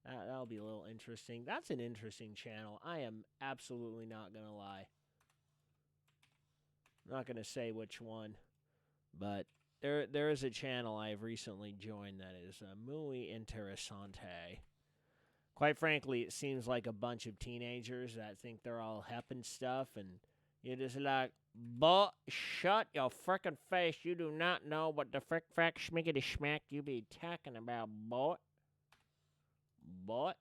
That'll be a little interesting. That's an interesting channel. I am absolutely not gonna lie. I'm not gonna say which one, but there is a channel I've recently joined that is muy interesante. Quite frankly, it seems like a bunch of teenagers that think they're all hep and stuff, and you're just like, but shut your frickin' face. You do not know what the frick frack schmickety schmack you be talking about, boy. Boy.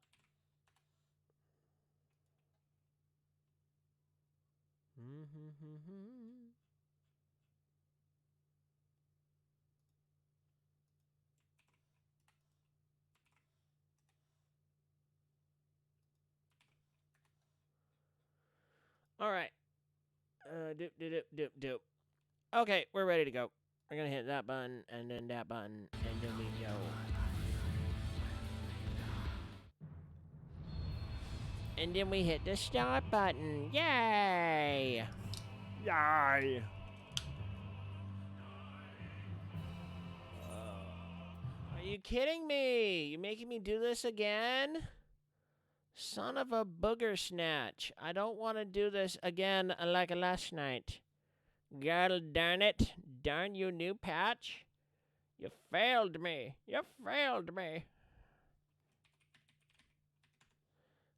All right. Doop, doop, doop, doop, doop. Okay, we're ready to go. We're gonna hit that button, and then that button, and then we go. And then we hit the start button. Yay! Yay! Are you kidding me? You making me do this again? Son of a booger snatch. I don't want to do this again like last night. God darn it. Darn you, new patch. You failed me. You failed me.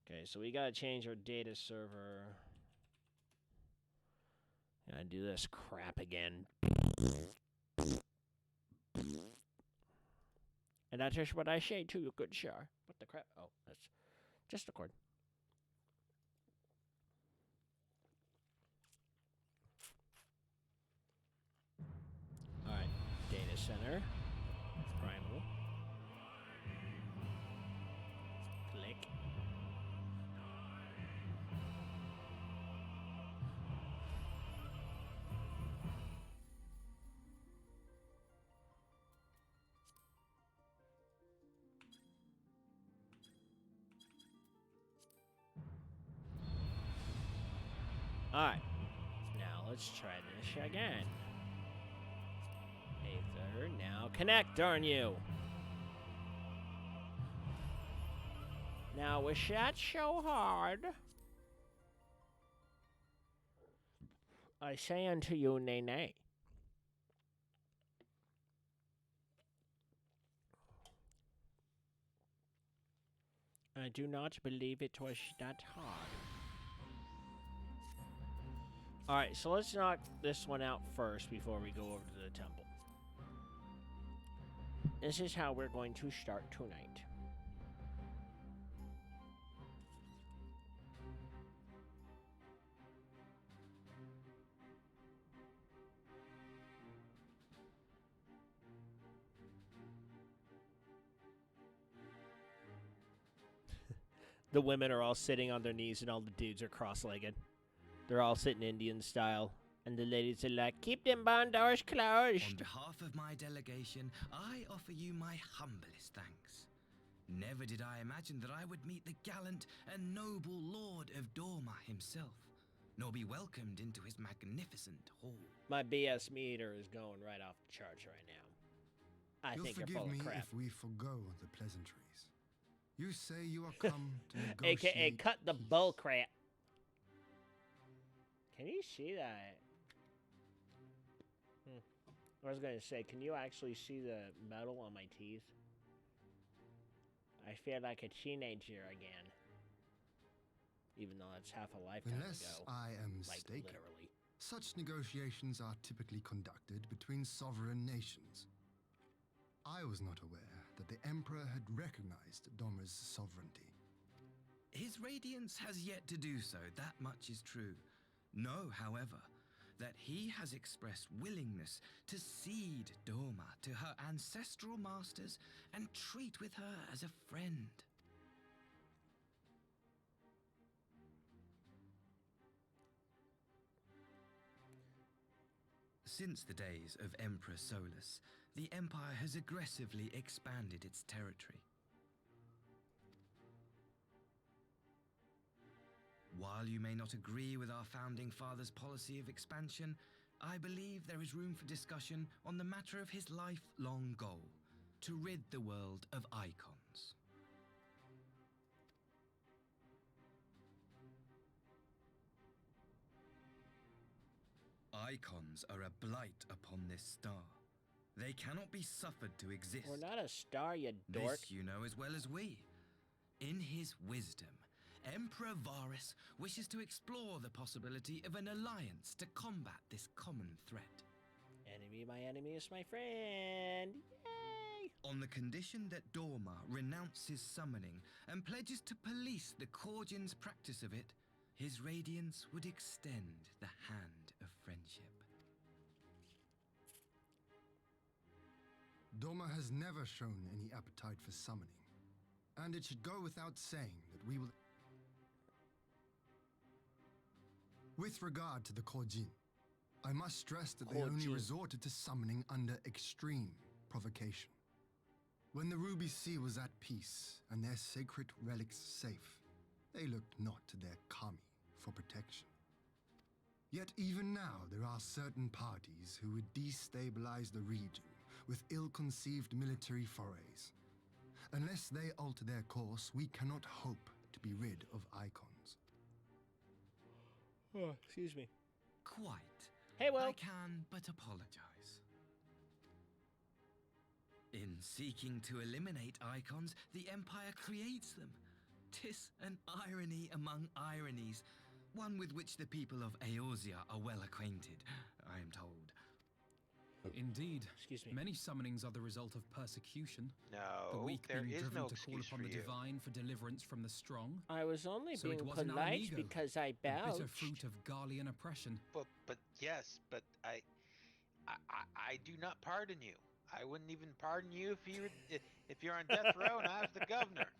Okay, so we gotta change our data server. Gotta do this crap again. And that is what I say to you, good sir. What the crap? Oh, that's just a cord. Alright, data center. Primal. Click. Alright, now let's try this again. Aether, now connect, darn you! Now, was that so hard? I say unto you, nay, nay. I do not believe it was that hard. Alright, so let's knock this one out first before we go over to the temple. This is how we're going to start tonight. The women are all sitting on their knees and all the dudes are cross-legged. They're all sitting Indian style. And the ladies are like, keep them barn doors closed. On behalf of my delegation, I offer you my humblest thanks. Never did I imagine that I would meet the gallant and noble Lord of Dorma himself, nor be welcomed into his magnificent hall. My BS meter is going right off the charts right now. I think you're full of crap. You'll forgive me if we forgo the pleasantries. You say you are come to negotiate. AKA cut the bull crap. Can you see that? I was going to say, can you actually see the metal on my teeth? I feel like a teenager again. Even though that's half a lifetime Unless ago. I am Like, mistaken, literally. such negotiations are typically conducted between sovereign nations. I was not aware that the Emperor had recognized Dorma's sovereignty. His Radiance has yet to do so, that much is true. Know, however, that he has expressed willingness to cede Dorma to her ancestral masters and treat with her as a friend. Since the days of Emperor Solus, the Empire has aggressively expanded its territory. While you may not agree with our founding father's policy of expansion, I believe there is room for discussion on the matter of his lifelong goal, to rid the world of icons. icons are a blight upon this star. They cannot be suffered to exist. We're not a star, you dork. This you know as well as we. In his wisdom, Emperor Varus wishes to explore the possibility of an alliance to combat this common threat. Enemy, my enemy is my friend. Yay! On the condition that Dorma renounces summoning and pledges to police the Korgians' practice of it, his radiance would extend the hand of friendship. Dorma has never shown any appetite for summoning, and it should go without saying that we will... With regard to the Korjin, I must stress that they only Korjin. resorted to summoning under extreme provocation. When the Ruby Sea was at peace and their sacred relics safe, they looked not to their kami for protection. Yet even now there are certain parties who would destabilize the region with ill-conceived military forays. Unless they alter their course, we cannot hope to be rid of icons. Oh, excuse me. Quite. Hey, Will. I can but apologize. In seeking to eliminate icons, the Empire creates them. 'Tis an irony among ironies, one with which the people of Eorzea are well acquainted, I am told. Indeed. Excuse me. Many summonings are the result of persecution. The No, weak there being is driven no to call excuse upon for the you. divine for deliverance from the strong. I was only So it being wasn't our polite ego, because I The bitter bowed. fruit of Garlean oppression. But yes, but I do not pardon you. I wouldn't even pardon you if you're on death row and I was the governor.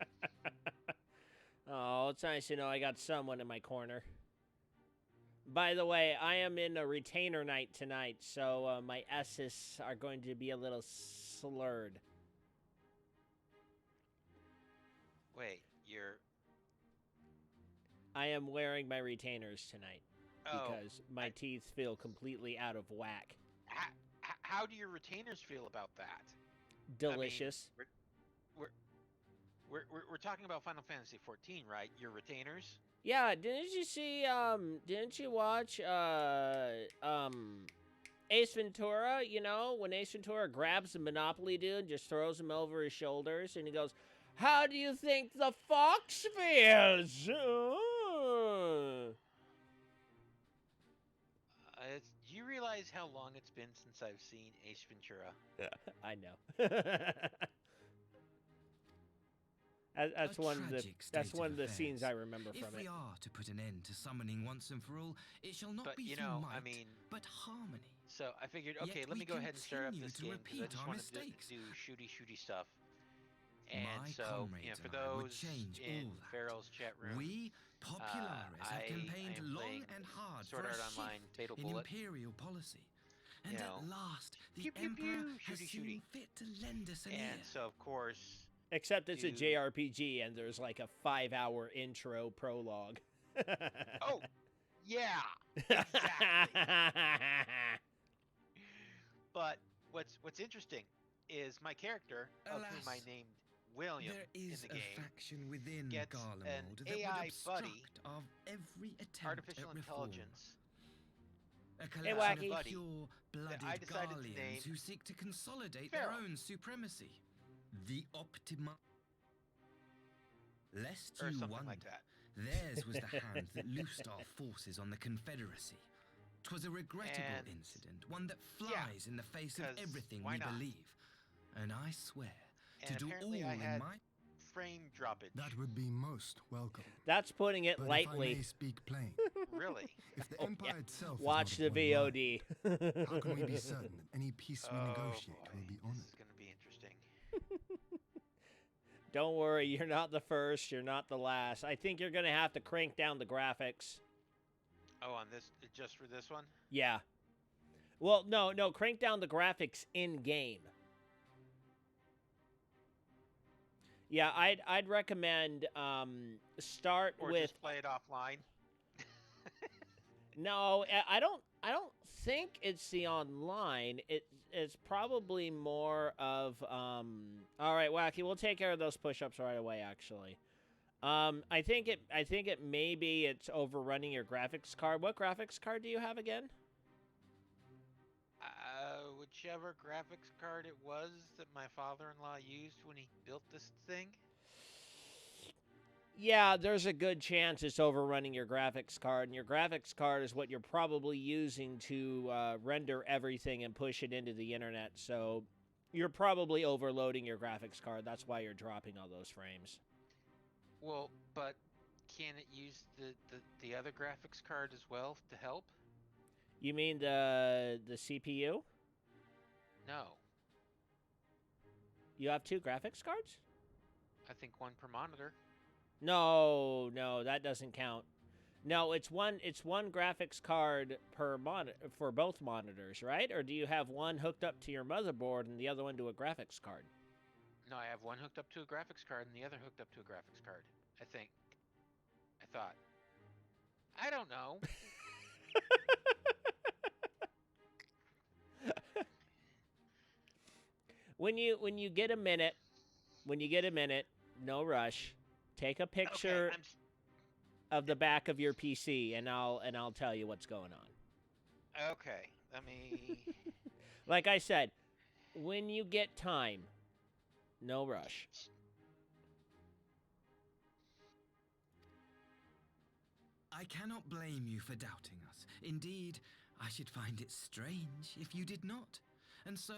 Oh, it's nice to know I got someone in my corner. By the way, I am in a retainer night tonight, so my S's are going to be a little slurred. Wait, you're I am wearing my retainers tonight oh. because my teeth feel completely out of whack. How do your retainers feel about that? Delicious. I mean, we're talking about Final Fantasy 14, right? Your retainers. Yeah, didn't you see, didn't you watch, Ace Ventura, you know, when Ace Ventura grabs the Monopoly dude and just throws him over his shoulders, and he goes, "How do you think the fox feels?" Do you realize how long it's been since I've seen Ace Ventura? I know. That's one of the scenes I remember If from we it. are to put an end to summoning once and for all, it shall not But, be you through know, might, I mean- but harmony. So I figured, okay, Yet let we me go ahead and start up continue this to game because I repeat just our want mistakes. to do shooty stuff. And My so, comrades for and I would those change in all that. Farrell's chat room, We, Populares, have I campaigned am long playing and hard Sword for a Art Online shift Fatal in Bullet. imperial policy. And You at know, last, the pew, pew, Emperor pew, has shooty, seen shooty. fit to lend us an ear. And so, of course, Except it's a Dude. JRPG and there's like a 5-hour intro prologue. oh, yeah, exactly. But what's interesting is my character, of whom I Alas, named William There in is the a game, faction within gets Garlemald an that AI would obstruct buddy, of every attempt artificial at reform. intelligence. A Hey, collection Wacky. of pure-blooded I decided to Garleans name who seek to consolidate Farrell. their own supremacy. The Optima. Lest Or you something wonder, like that. theirs was the hand that loosed our forces on the Confederacy. 'Twas a regrettable And- incident, one that Yeah, flies in the face of 'cause everything why we not? believe. And I swear to And do all apparently I in had my... frame droppage. That would be most welcome. That's putting it But if I lightly. may speak plain, Really? if the Oh, Empire yeah. itself is Watch not the of one mind, VOD. how can we be certain that any peace we Oh, negotiate boy. will be This honored? is going to be interesting. Don't worry, you're not the first, you're not the last. I think you're going to have to crank down the graphics. Oh, on this, just for this one? Yeah. Well, no, crank down the graphics in-game. Yeah, I'd recommend start Or with just play it offline? No, I don't think it's the online. It's probably more of all right, Wacky, we'll take care of those push-ups right away actually. I think it maybe it's overrunning your graphics card. What graphics card do you have again? whichever graphics card it was that my father-in-law used when he built this thing? Yeah, there's a good chance it's overrunning your graphics card, and your graphics card is what you're probably using to render everything and push it into the internet, so you're probably overloading your graphics card. That's why you're dropping all those frames. Well, but can it use the other graphics card as well to help? You mean the CPU? No. You have 2 graphics cards? I think one per monitor. No, that doesn't count. No, it's one graphics card per for both monitors, right? Or do you have one hooked up to your motherboard and the other one to a graphics card? No, I have one hooked up to a graphics card and the other hooked up to a graphics card. I think. I thought. I don't know. When you get a minute, no rush. Take a picture Okay, of the back of your PC, and I'll tell you what's going on. okay. Let me. Like I said, when you get time, no rush. I cannot blame you for doubting us. Indeed, I should find it strange if you did not. And so,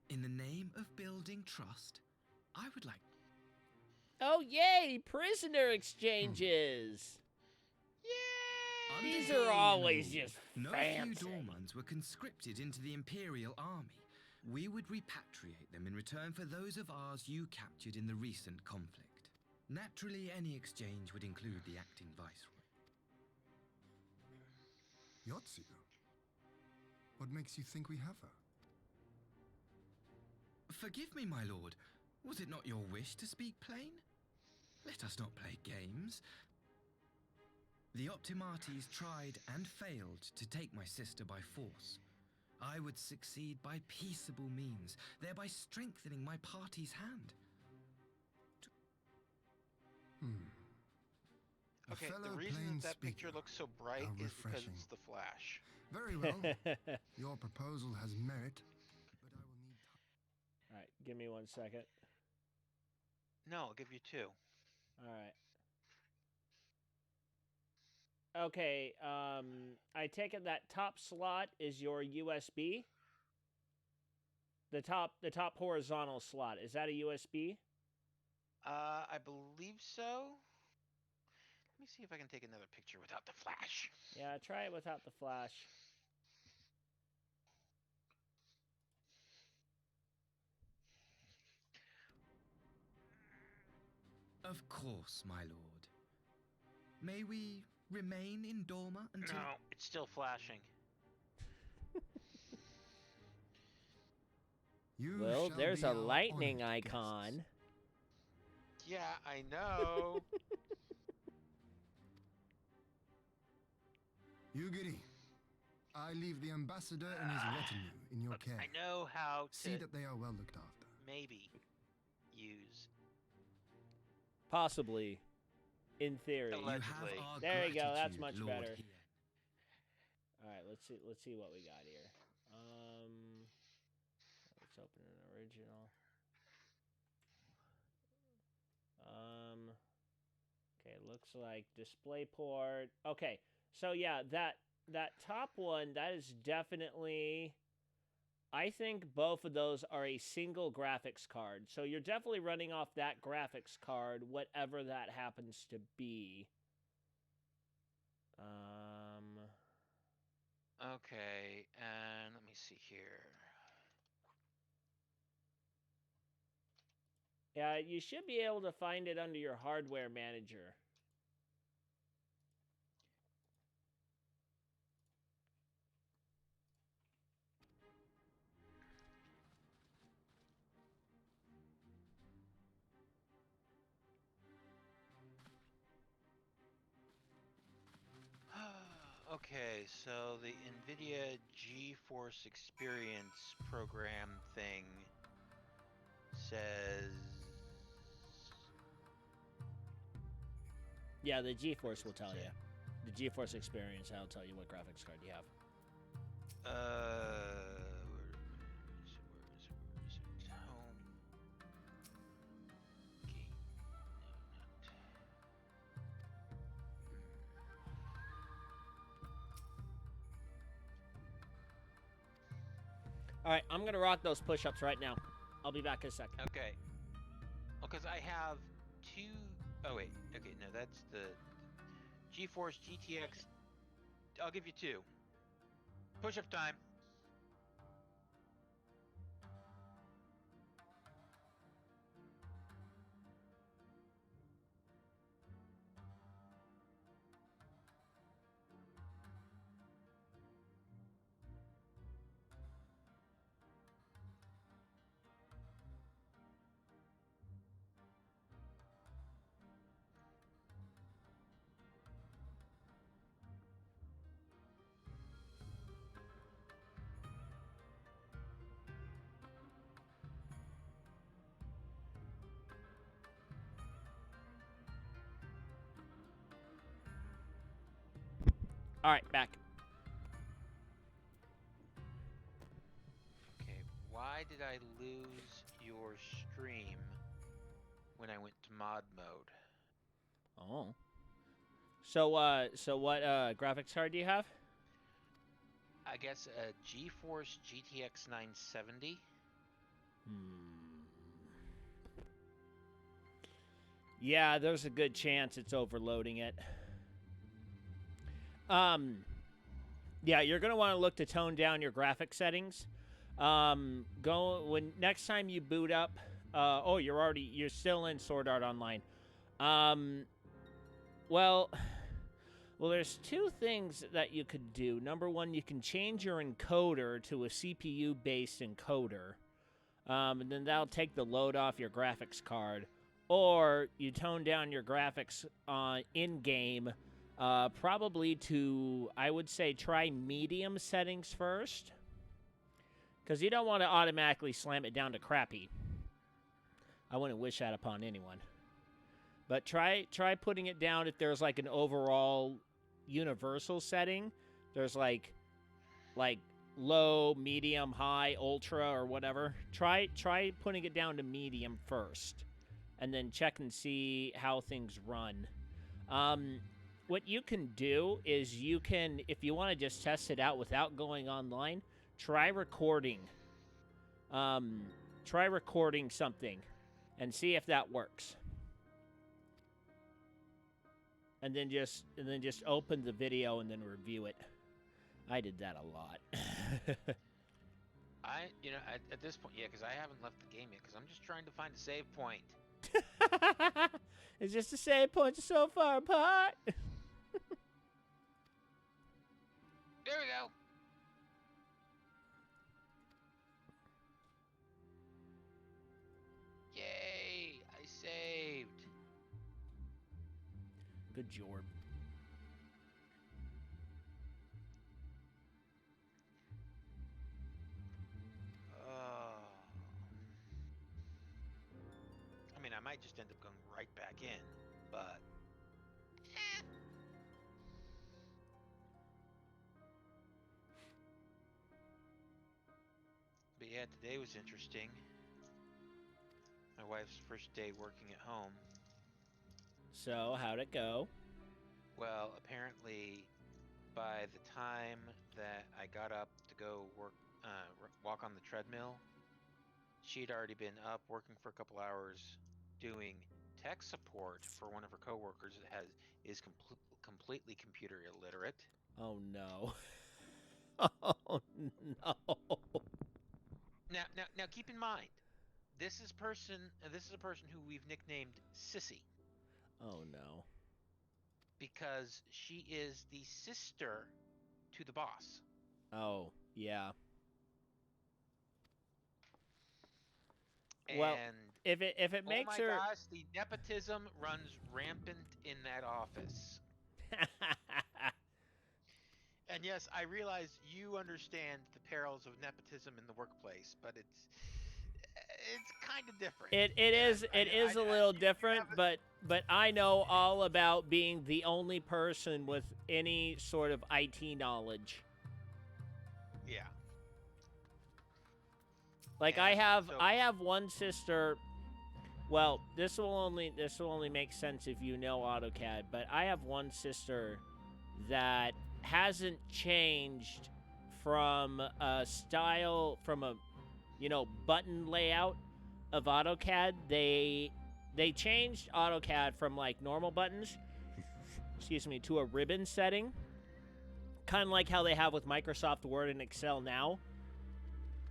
in the name of building trust, I would like... Oh, yay! Prisoner exchanges! Yay! These are always just no fancy. few Dormans were conscripted into the Imperial Army. We would repatriate them in return for those of ours you captured in the recent conflict. Naturally, any exchange would include the acting viceroy. Yotsu? What makes you think we have her? Forgive me, my lord. Was it not your wish to speak plain? Let us not play games. The Optimates tried and failed to take my sister by force. I would succeed by peaceable means, thereby strengthening my party's hand. A Okay, the fellow reason plain that picture speaker. looks so bright How is because refreshing. it's the flash. Very well. Your proposal has merit, but I will need time. All right, give me 1 second. No, I'll give you 2. All right. Okay, I take it that top slot is your USB? The top horizontal slot, is that a USB? I believe so. Let me see if I can take another picture without the flash. Yeah, try it without the flash. Of course, my lord. May we remain in Dorma until... No, it's still flashing. You Well, shall there's be a our lightning honored icon. guests. Yeah, I know. Yugiri, I leave the ambassador and his retinue in your care. I know how See to that they are well looked after. maybe use. Possibly. In theory. Allegedly. You have our There you go, that's gratitude, much Lord better. Hie- All right, let's see what we got here. Let's open an original. Okay, looks like DisplayPort. Okay, so yeah, that top one, that is definitely. I think both of those are a single graphics card. So you're definitely running off that graphics card, whatever that happens to be. Okay, and let me see here. Yeah, you should be able to find it under your hardware manager. Okay, so the NVIDIA GeForce Experience program thing says... Yeah, the GeForce will tell you. The GeForce Experience, I'll tell you what graphics card you have. All right, I'm gonna rock those push-ups right now. I'll be back in a sec. Okay. Well, because I have 2. Oh wait. Okay, no, that's the GeForce GTX. I'll give you 2. Push-up time. All right, back. Okay. Why did I lose your stream when I went to mod mode? Oh. So what graphics card do you have? I guess a GeForce GTX 970. Yeah, there's a good chance it's overloading it. Yeah, you're gonna want to look to tone down your graphic settings. Go when next time you boot up. Oh, you're still in Sword Art Online. Well, there's 2 things that you could do. Number 1, you can change your encoder to a CPU-based encoder, and then that'll take the load off your graphics card. Or you tone down your graphics in-game, probably to, I would say, try medium settings first, because you don't want to automatically slam it down to crappy. I wouldn't wish that upon anyone. But try putting it down if there's like an overall universal setting. There's like low, medium, high, ultra, or whatever. Try putting it down to medium first, and then check and see how things run. What you can do is you can, if you want to just test it out without going online, try recording. Try recording something, and see if that works. And then just open the video and then review it. I did that a lot. At this point, yeah, because I haven't left the game yet, because I'm just trying to find a save point. It's just the save points are so far apart. There we go. Yay! I saved. Good job. I mean, I might just end up going right back in, but... But yeah, today was interesting. My wife's first day working at home. So, how'd it go? Well, apparently, by the time that I got up to go walk on the treadmill, she'd already been up working for a couple hours doing tech support for one of her coworkers that is completely computer illiterate. Oh no. Oh no. Now, keep in mind, this is a person who we've nicknamed Sissy. Oh no. Because she is the sister to the boss. Oh, yeah. And well, if it makes her... Oh my gosh, the nepotism runs rampant in that office. And yes, I realize you understand the perils of nepotism in the workplace, but it's kind of different. It is a little different, but I know all about being the only person with any sort of IT knowledge. Yeah. Like I have one sister. Well, this will only make sense if you know AutoCAD, but I have one sister that hasn't changed from a button layout of AutoCAD. They changed AutoCAD from like normal buttons, to a ribbon setting, kind of like how they have with Microsoft Word and Excel now.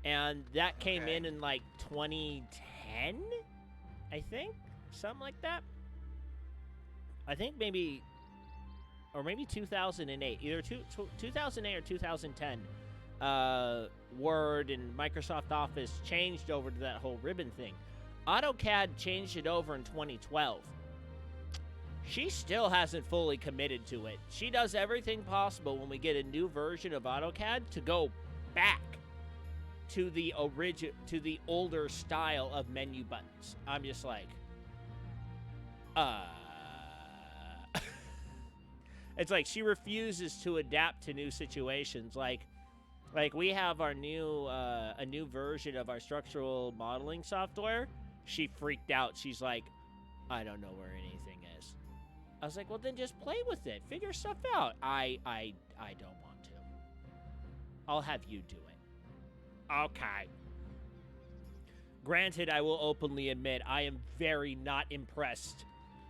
And that came in like 2010, I think, something like that. I think maybe 2008, either 2008 or 2010. Word and Microsoft Office changed over to that whole ribbon thing. AutoCAD changed it over in 2012. She still hasn't fully committed to it. She does everything possible when we get a new version of AutoCAD to go back to the older style of menu buttons. I'm just like, it's like she refuses to adapt to new situations. Like we have our new a new version of our structural modeling software. She freaked out. She's like, I don't know where anything is. I was like, well, then just play with it. Figure stuff out. I don't want to. I'll have you do it. Okay. Granted, I will openly admit I am very not impressed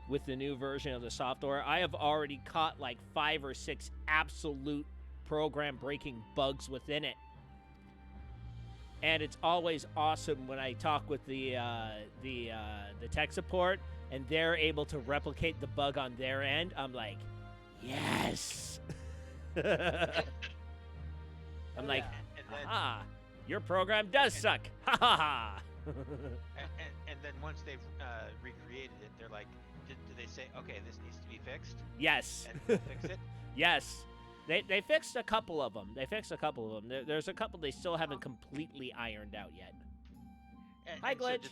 with the new version of the software. I have already caught like 5 or 6 absolute program-breaking bugs within it. And it's always awesome when I talk with the tech support and they're able to replicate the bug on their end. I'm like, yes. I'm like, ah, your program does suck. Ha ha ha. And then once they've recreated it, they're like, do they say, okay, this needs to be fixed? Yes. And fix it? Yes. They fixed a couple of them. There's a couple they still haven't completely ironed out yet. Hi, Glitch. So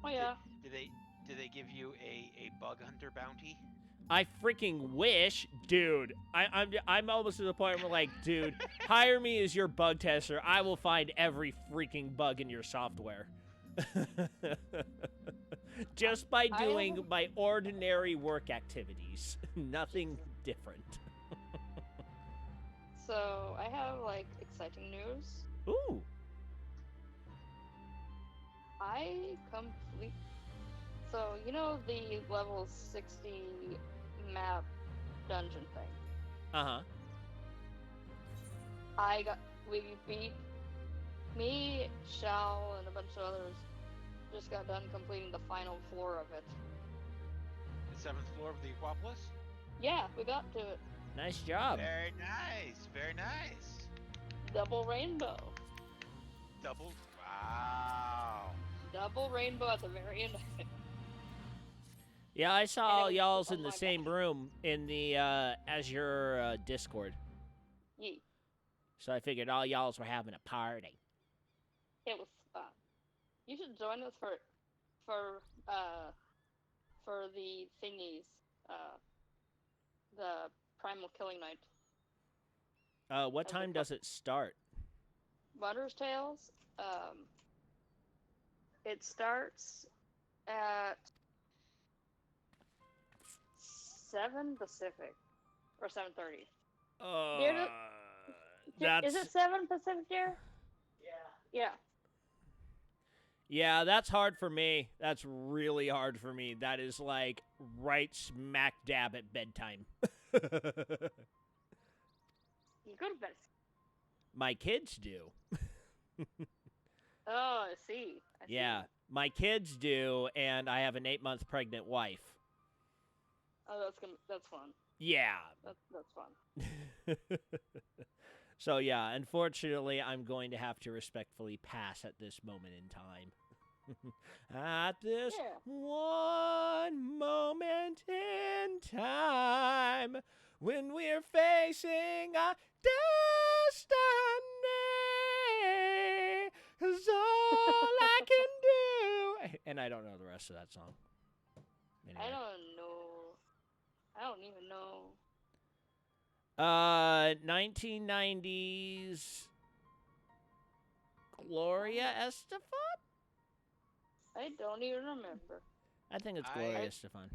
Oh yeah. Do they give you a bug hunter bounty? I freaking wish, dude. I'm almost to the point where, like, dude, hire me as your bug tester. I will find every freaking bug in your software. Just by doing my ordinary work activities. Nothing different. So, I have, like, exciting news. Ooh. So, you know the level 60 map dungeon thing? Uh-huh. Me, Shao, and a bunch of others just got done completing the final floor of it. The 7th floor of the Aquapolis? Yeah, we got to it. Nice job. Very nice. Very nice. Double rainbow. Wow. Double rainbow at the very end of it. Yeah, I saw all And it was y'all's on in the my same back. room in the Azure Discord. Yee. So I figured all y'all's were having a party. It was fun. You should join us for the thingies, the Primal Killing Night. What As time a does it start? Butter's Tales. It starts at 7 Pacific or 7:30. That's Is it 7 Pacific, dear? Yeah. yeah, that's hard for me. That's really hard for me. That is like right smack dab at bedtime. You go to bed. My kids do. Oh, I see. Yeah, my kids do, and I have an 8-month pregnant wife. Oh, that's fun. Yeah. That's fun. So yeah, unfortunately, I'm going to have to respectfully pass at this moment in time. At this one moment in time, when we're facing a destiny, 'cause all I can do. And I don't know the rest of that song. Anyway. I don't know. I don't even know. 1990s Gloria Estefan? I don't even remember. I think it's Gloria Estefan.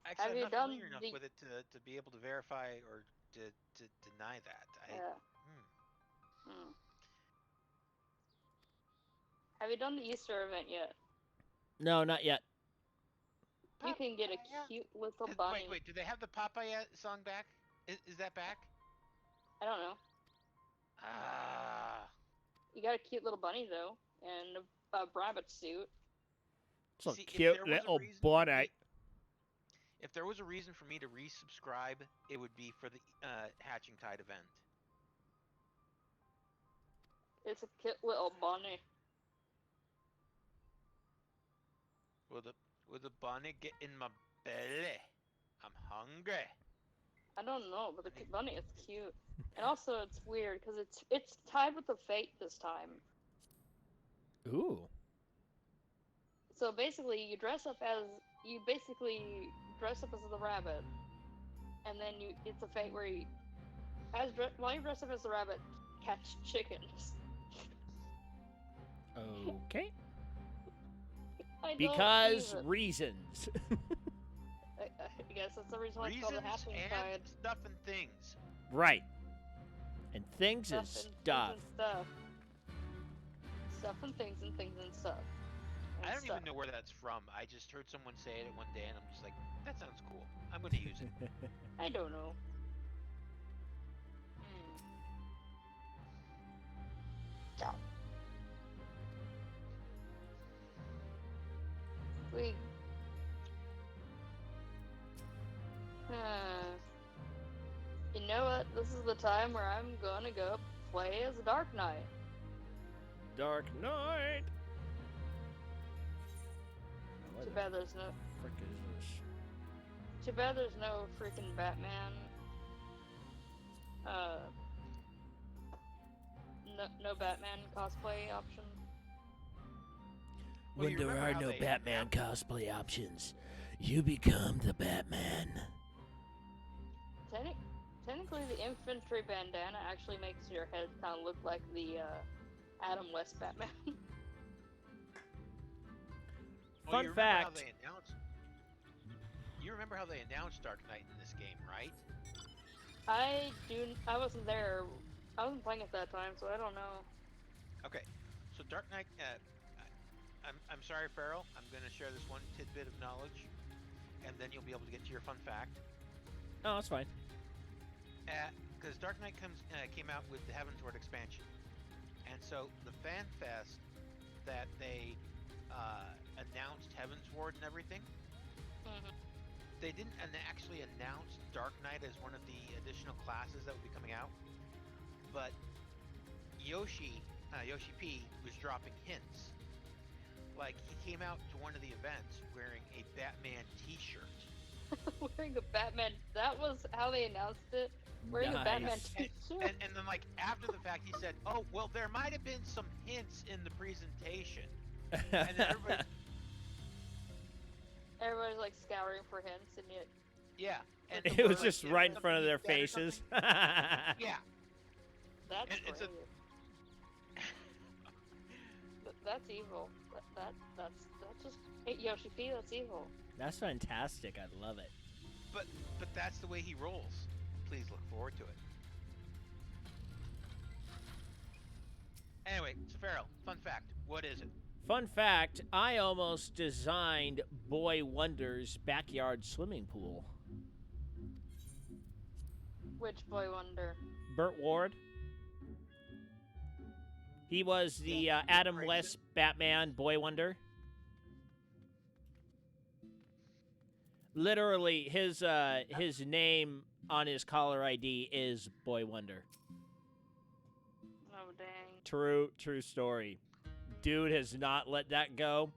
Actually, Have I'm you not done familiar enough the- with it to be able to verify or to deny that. Yeah. Have you done the Easter event yet? No, not yet. You can get a Papaya? cute little bunny. Wait, do they have the Papaya song back? Is that back? I don't know. Ah. You got a cute little bunny though, and a rabbit suit. It's a See, if cute there was a little reason for bunny. If there was a reason for me to resubscribe, it would be for the Hatching Tide event. It's a cute little bunny. Will the bunny get in my belly? I'm hungry. I don't know, but the bunny is cute. And also, it's weird because it's tied with the fate this time. Ooh. So basically, you dress up as the rabbit, and then it's a fate where while you dress up as the rabbit, catch chickens. Okay. I Because don't even. reasons. I guess that's the reason why it's called Reasons the Hatching and Tide. stuff and things. Right. And things and Stuff stuff. and stuff. Stuff and things and things and stuff. And I don't stuff. even know where that's from. I just heard someone say it one day, and I'm just like, that sounds cool. I'm going to use it. I don't know. We. You know what? This is the time where I'm gonna go play as a Dark Knight. Dark Knight. Too bad there's no. Frick is this? Too bad there's no freaking Batman. No Batman cosplay option. Well, When you there remember are how no they Batman announced- cosplay options, you become the Batman. Technically, the infantry bandana actually makes your head kind of look like the Adam West Batman. Well, Fun you remember how fact. they announced- You remember how they announced Dark Knight in this game, right? I wasn't there. I wasn't playing at that time, so I don't know. Okay, so Dark Knight. I'm sorry, Farrell. I'm going to share this one tidbit of knowledge, and then you'll be able to get to your fun fact. Oh, that's fine. Because Dark Knight came out with the Heavensward expansion, and so the Fan Fest that they announced Heavensward and everything. Mm-hmm. They didn't actually announce Dark Knight as one of the additional classes that would be coming out, but Yoshi P was dropping hints. Like, he came out to one of the events wearing a Batman t-shirt. Wearing a Batman. That was how they announced it. Wearing a Batman Nice. t-shirt. And then, like, after the fact, he said, oh, well, there might have been some hints in the presentation. And then Everybody's like scouring for hints, and yet yeah. And It was like, just yeah, right in something front of their like that or faces. something. Yeah. that's And it's a- crazy. That's evil. That's just hey, Yoshi P. That's evil. That's fantastic. I love it. But that's the way he rolls. Please look forward to it. Anyway, so Farrell, fun fact. What is it? Fun fact, I almost designed Boy Wonder's backyard swimming pool. Which Boy Wonder? Burt Ward. He was the Adam Grayson. West Batman Boy Wonder. Literally, his name on his caller ID is Boy Wonder. Oh dang. True story. Dude has not let that go.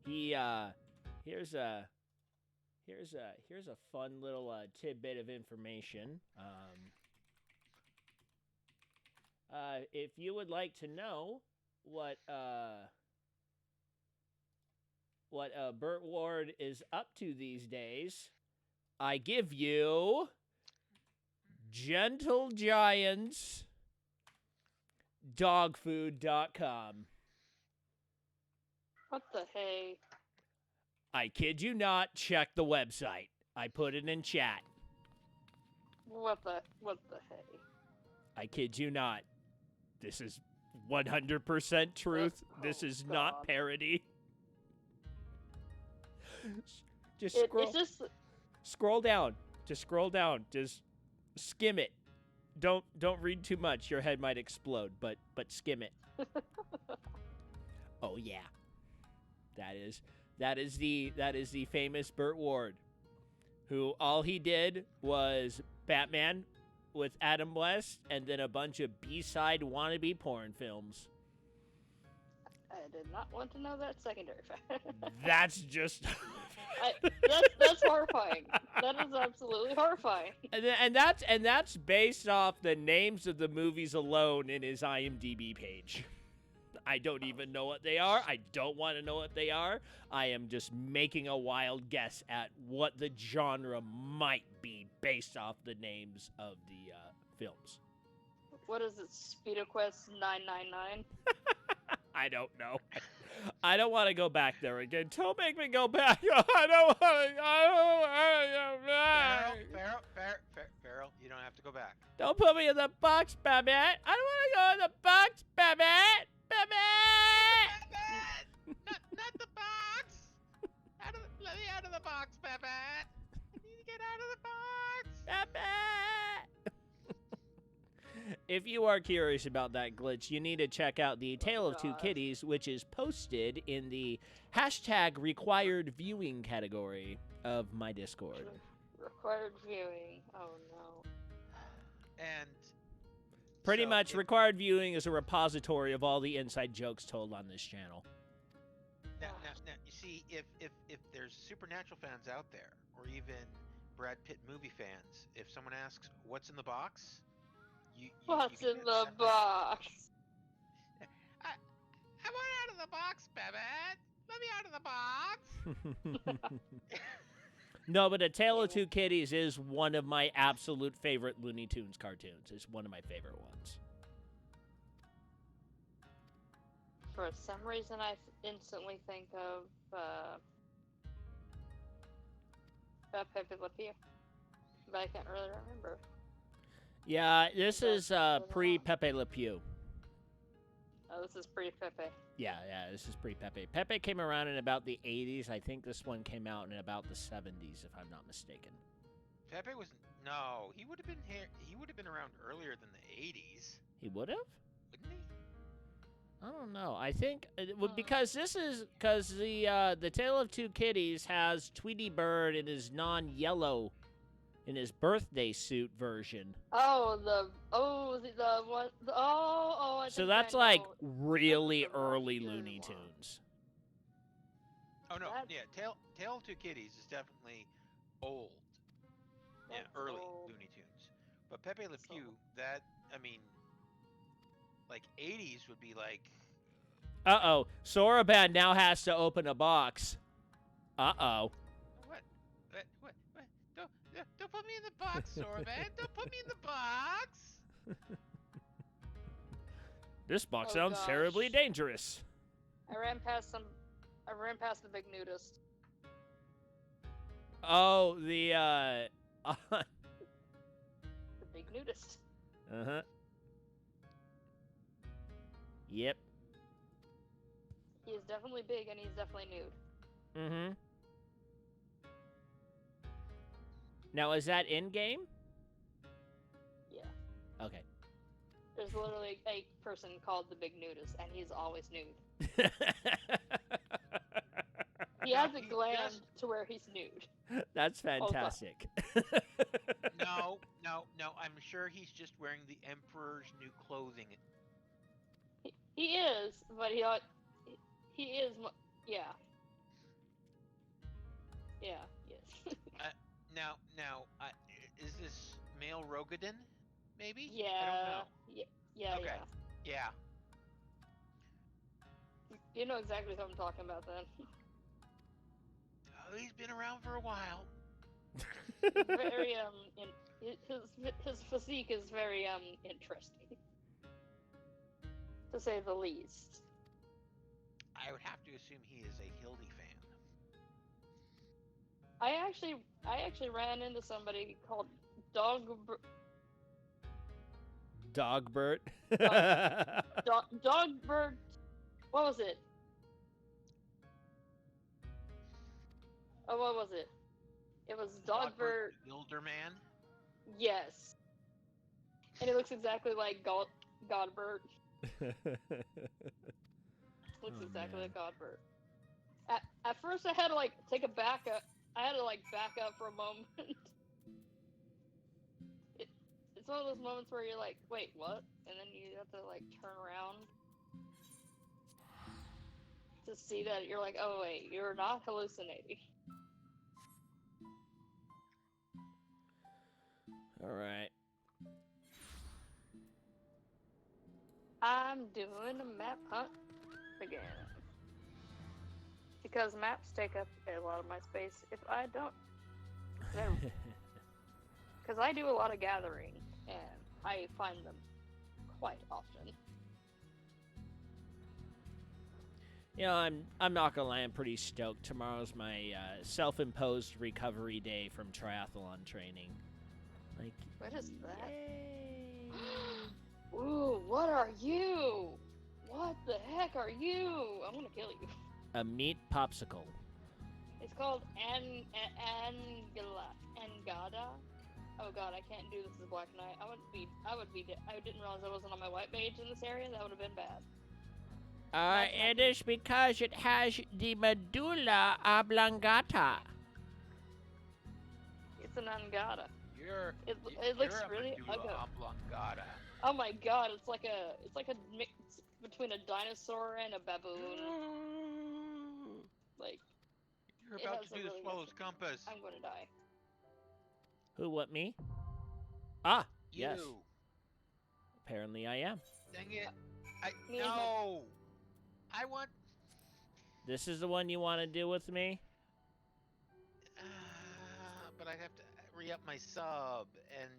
He here's a fun little tidbit of information. If you would like to know what Burt Ward is up to these days, I give you Gentle Giants dogfood.com. What the hey? I kid you not, check the website. I put it in chat. What the hey? I kid you not. This is 100% truth. This is God. not parody. Just It's just scroll down. Just scroll down. Just skim it. Don't read too much. Your head might explode, but skim it. Oh yeah. That is the famous Burt Ward, who all he did was Batman with Adam West and then a bunch of B-side wannabe porn films. I did not want to know that secondary fact. That's just That's horrifying. That is absolutely horrifying. and that's based off the names of the movies alone in his IMDb page. I don't even know what they are. I don't want to know what they are. I am just making a wild guess at what the genre might be based off the names of the films. What is it? Speedo Quest 999? I don't know. I don't want to go back there again. Don't make me go back. I don't want to. Farrell, you don't have to go back. Don't put me in the box, Batman. I don't want to go in the box, Batman. Not the box! Let me out of the box, Batman! I need to get out of the box! Batman! If you are curious about that glitch, you need to check out the Tale of Two Kitties, which is posted in the #required viewing category of my Discord. Required viewing. Oh no. And Pretty much, required viewing is a repository of all the inside jokes told on this channel. Now, you see, if there's Supernatural fans out there, or even Brad Pitt movie fans, if someone asks, what's in the box? What's in the box? I want out of the box, Batman! Let me out of the box! No, but A Tale of Two Kitties is one of my absolute favorite Looney Tunes cartoons. It's one of my favorite ones. For some reason, I instantly think of Pepe Le Pew, but I can't really remember. Yeah, this is pre-Pepe Le Pew. Oh, this is pre-Pepe. Yeah, this is pre-Pepe. Pepe came around in about the 80s. I think this one came out in about the 70s, if I'm not mistaken. Pepe was he would have been here. He would have been around earlier than the 80s. He would have? Wouldn't he? I don't know. I think because the Tale of Two Kitties has Tweety Bird in his non-yellow, in his birthday suit version. Oh, the one. I So think that's I like know. really That's the early Roger Looney one. Tunes. Oh no, That- yeah, Tale of Two Kitties is definitely old. Yeah, That's early old. Looney Tunes. But Pepe Le So- Pew, like 80s would be like. Uh-oh. Soraban now has to open a box. Uh-oh. What? Don't put me in the box, Soraban. Don't put me in the box. This box Oh, sounds gosh. terribly dangerous. I ran past the big nudist. Oh, the, The big nudist. Uh-huh. Yep. He is definitely big and he's definitely nude. Mm-hmm. Now, is that in-game? Yeah. Okay. There's literally a person called the big nudist, and he's always nude. He Now, has a he gland does- to where he's nude. That's fantastic. No. I'm sure he's just wearing the Emperor's new clothing. He is, but he is. Yeah. Yeah. Yes. Now, is this male Rogadin? Maybe. Yeah. I don't know. Yeah. Okay. Yeah. You know exactly what I'm talking about then. Oh, he's been around for a while. Very his physique is very interesting, to say the least. I would have to assume he is a Hildy fan. I actually ran into somebody called Dogbert. Dogbert. What was it? Oh, what was it? It was Dogbert. Wilderman. Yes. And it looks exactly like Godbert. Looks exactly like Godbert. At first, I had to like take a back up. I had to like back up for a moment. It's one of those moments where you're like, wait, what? And then you have to like turn around to see that you're like, oh wait, you're not hallucinating. All right. I'm doing a map hunt again. Because maps take up a lot of my space if I don't. Because I do a lot of gathering, and I find them quite often. You know, I'm not gonna lie, I'm pretty stoked. Tomorrow's my self-imposed recovery day from triathlon training. Like, What is that? yay. Ooh, what are you? What the heck are you? I'm gonna kill you. A meat popsicle. It's called Angada. Oh god, I can't do this as Black Knight. I didn't realize I wasn't on my white mage in this area. That would have been bad. It is because it has the medulla oblongata. It's an Angada. It You're looks a really medulla ugly. oblongata. Oh my god, it's like a mix between a dinosaur and a baboon. Like, You're it about has to a do the really swallow's messy- compass. I'm gonna die. Who, what, me? Ah, You. yes. Apparently I am. Dang it. Me and No. I want. This is the one you want to do with me? But I have to re-up my sub and.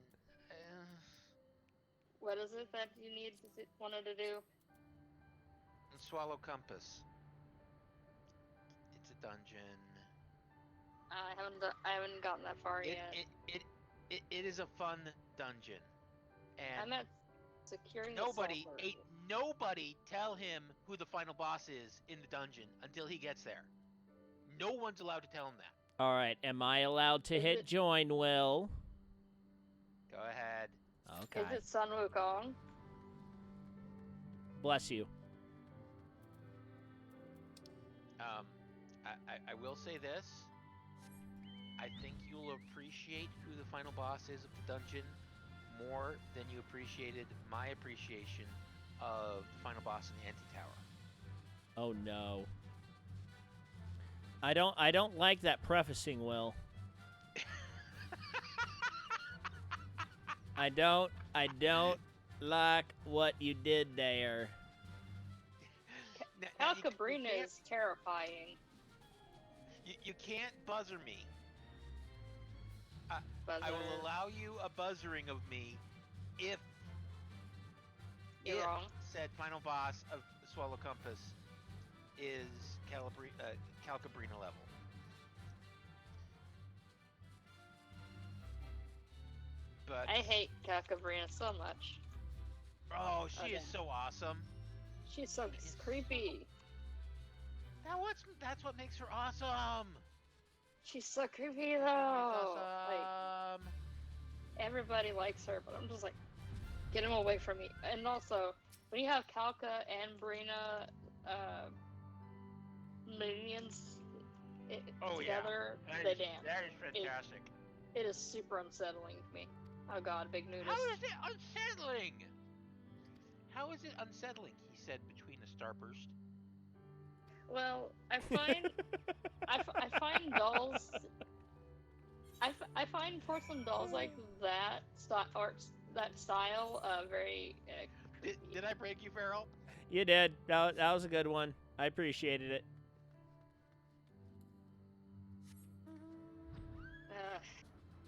What is it that you wanted to do? Swallow compass. It's a dungeon. I haven't gotten that far yet. It is a fun dungeon. And I'm at securing nobody, the sulfur. nobody tell him who the final boss is in the dungeon until he gets there. No one's allowed to tell him that. All right, am I allowed to Is hit it- join, Will? Go ahead. Okay. Is it Sun Wukong? Bless you. I will say this. I think you'll appreciate who the final boss is of the dungeon more than you appreciated my appreciation of the final boss in the Anti-Tower. Oh no. I don't like that prefacing, Will. I don't like what you did there. Now, Cabrina is terrifying. You can't buzzer me. Buzzer. I will allow you a buzzering of me if You're wrong. said final boss of the Swallow Compass is Calcabrina level. But I hate Cabrina so much. oh, she Okay. is so awesome. She's so creepy. That's what makes her awesome. She's so creepy She's though. Like, awesome. everybody likes her, but I'm just like, get him away from me. And also, when you have Calca and Brina minions Oh, yeah. together, That they is- dance. That is fantastic. It is super unsettling to me. Oh god, big nudist. How is it unsettling? How is it unsettling? He said between a starburst. Well, I find I find dolls. I find porcelain dolls like that style very. Did I break you, Farrell? You did. That was a good one. I appreciated it.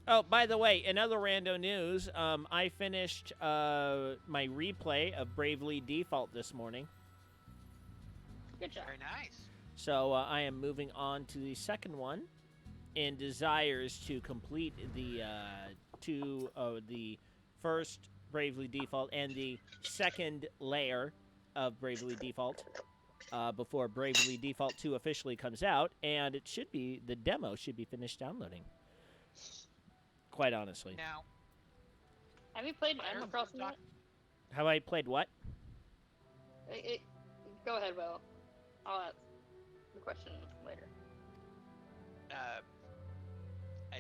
Oh, by the way, another rando news. I finished my replay of Bravely Default this morning. Good job. Very nice. So I am moving on to the second one, and desires to complete the the first Bravely Default and the second layer of Bravely Default before Bravely Default 2 officially comes out, and the demo should be finished downloading. Quite honestly. Now, Have you played I heard Animal someone Crossing yet? Have I played what? Go ahead, Will. I'll ask the question later. I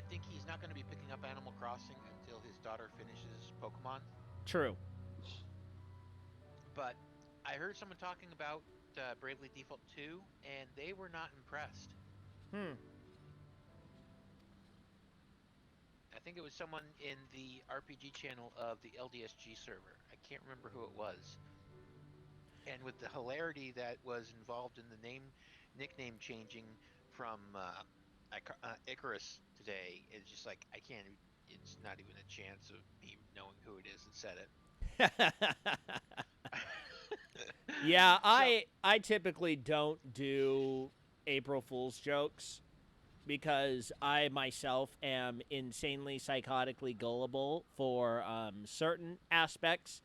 think he's not going to be picking up Animal Crossing until his daughter finishes Pokemon. True. But I heard someone talking about Bravely Default 2, and they were not impressed. I think it was someone in the RPG channel of the LDSG server. I can't remember who it was. And with the hilarity that was involved in the nickname changing from Icarus today, it's just like it's not even a chance of me knowing who it is that said it. Yeah, I typically don't do April Fool's jokes because I myself am insanely psychotically gullible for certain aspects.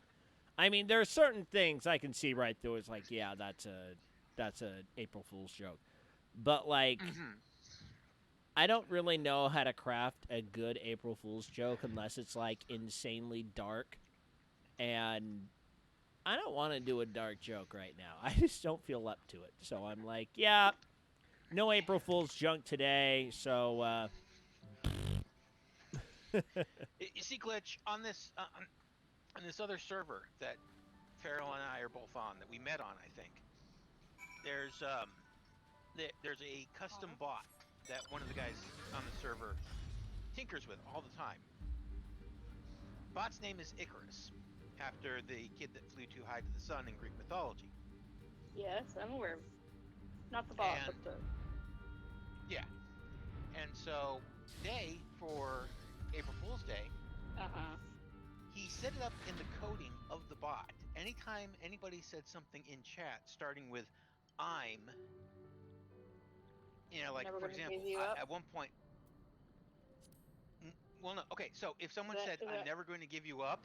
I mean, there are certain things I can see right through. It's like, yeah, that's a April Fool's joke. But like, I don't really know how to craft a good April Fool's joke unless it's like insanely dark, and I don't want to do a dark joke right now. I just don't feel up to it. So I'm like, yeah, no April Fool's joke today. So You see, Glitch, on this other server that Farrell and I are both on, that we met on, I think, there's a custom bot that one of the guys on the server tinkers with all the time. Bot's name is Icarus, after the kid that flew too high to the sun in Greek mythology. Yes, I'm aware. Not the boss, And- but the... Yeah. And so today, for April Fool's Day, he set it up in the coding of the bot. Anytime anybody said something in chat starting with I'm, like, Never for gonna example, give you up? at one point, well, no, okay, so if someone said, I'm never going to give you up,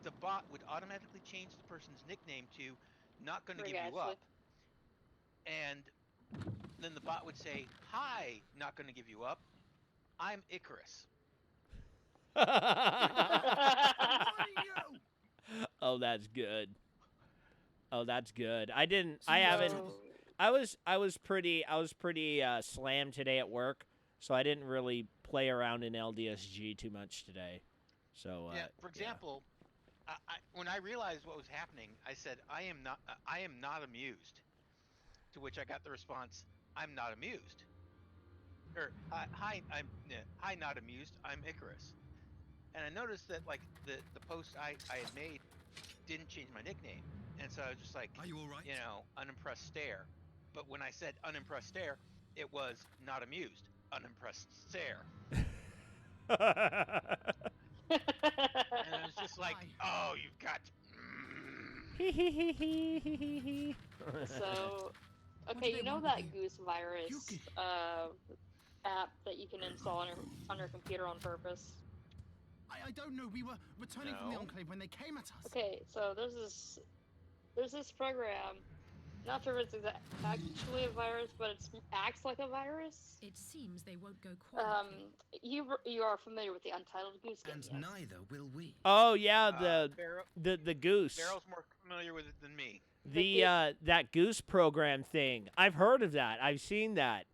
the bot would automatically change the person's nickname to not going to give you up. And then the bot would say, hi, not going to give you up, I'm Icarus. Oh, that's good. Oh, that's good. I haven't. I was pretty slammed today at work, so I didn't really play around in LDSG too much today. So yeah, for example, when I realized what was happening, I said, I am not amused. To which I got the response, I'm not amused. Or hi, not amused. I'm Icarus. And I noticed that like the post I had made didn't change my nickname, and so I was just like, Are you all right? Unimpressed stare. But when I said unimpressed stare, it was not amused. Unimpressed stare. And I was just like, oh, you've got. So, okay, you know that Goose virus app that you can install on your computer on purpose? I don't know. We were returning from the No. Enclave when they came at us. Okay, so there's this program. Not sure if it's actually a virus, but it acts like a virus. It seems they won't go quietly. You are familiar with the Untitled Goose Game, And yes? neither will we. Oh yeah, Barrel, the goose. Barrel's more familiar with it than me. That goose program thing. I've heard of that. I've seen that.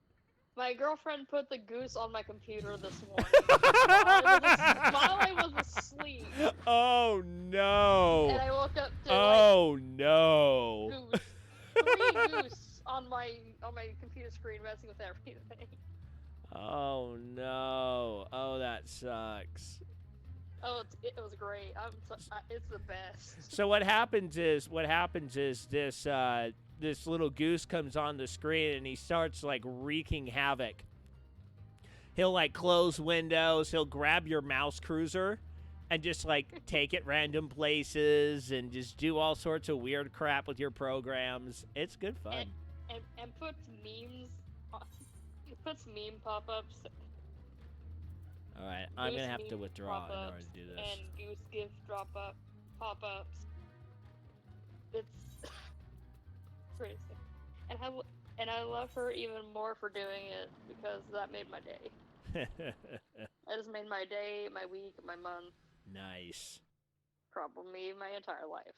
My girlfriend put the goose on my computer this morning while I was asleep, Oh no. and I woke up to Oh no. goose, 3 goose on my computer screen messing with everything. Oh no. Oh, that sucks. Oh, it was great. It's the best. So what happens is this little goose comes on the screen and he starts like wreaking havoc. He'll like close windows, he'll grab your mouse cruiser and just like take it random places and just do all sorts of weird crap with your programs. It's good fun. And puts memes. Puts meme pop-ups. All right, I'm Goose gonna have to News withdraw in order pop-ups to do this. and Goose Gift pop-ups. It's crazy. And I love her even more for doing it because that made my day. That just made my day, my week, my month. Nice. Probably my entire life.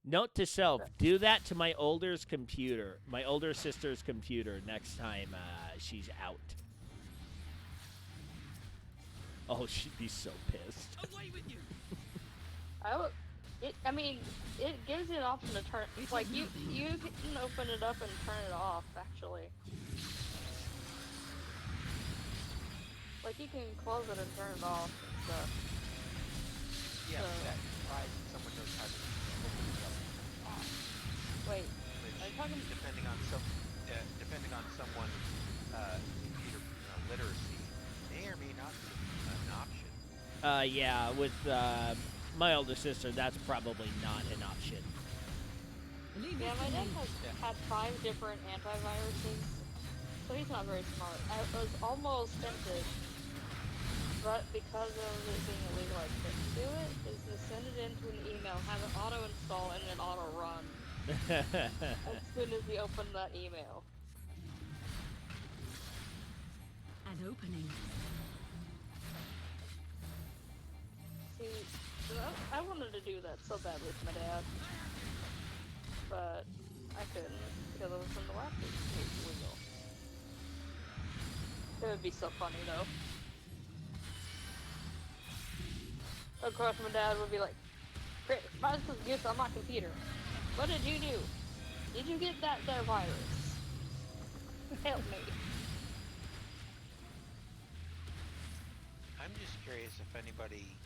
Note to self: do that to my older sister's computer next time she's out. Oh, she'd be so pissed. Away with you! I mean, it gives you an option to turn. Like you can open it up and turn it off. Actually, like you can close it and turn it off and stuff. Yeah, So, that implies that someone knows how to open it up and off. wait, Which, are you talking? depending on someone's computer literacy, may or may not be an option. Yeah, with my older sister, that's probably not an option. Yeah, my dad has had 5 different antiviruses, so he's not very smart. I was almost tempted, but because of it being illegal, I couldn't do it. Is to send it into an email, have it auto-install, and then auto-run as soon as you open that email. An opening. See, I wanted to do that so bad with my dad, but I couldn't because it was in the last illegal. It would be so funny though. Of course, my dad would be like, "Chris, why is this gift on my computer? What did you do? Did you get that there virus? Help me." I'm just curious if anybody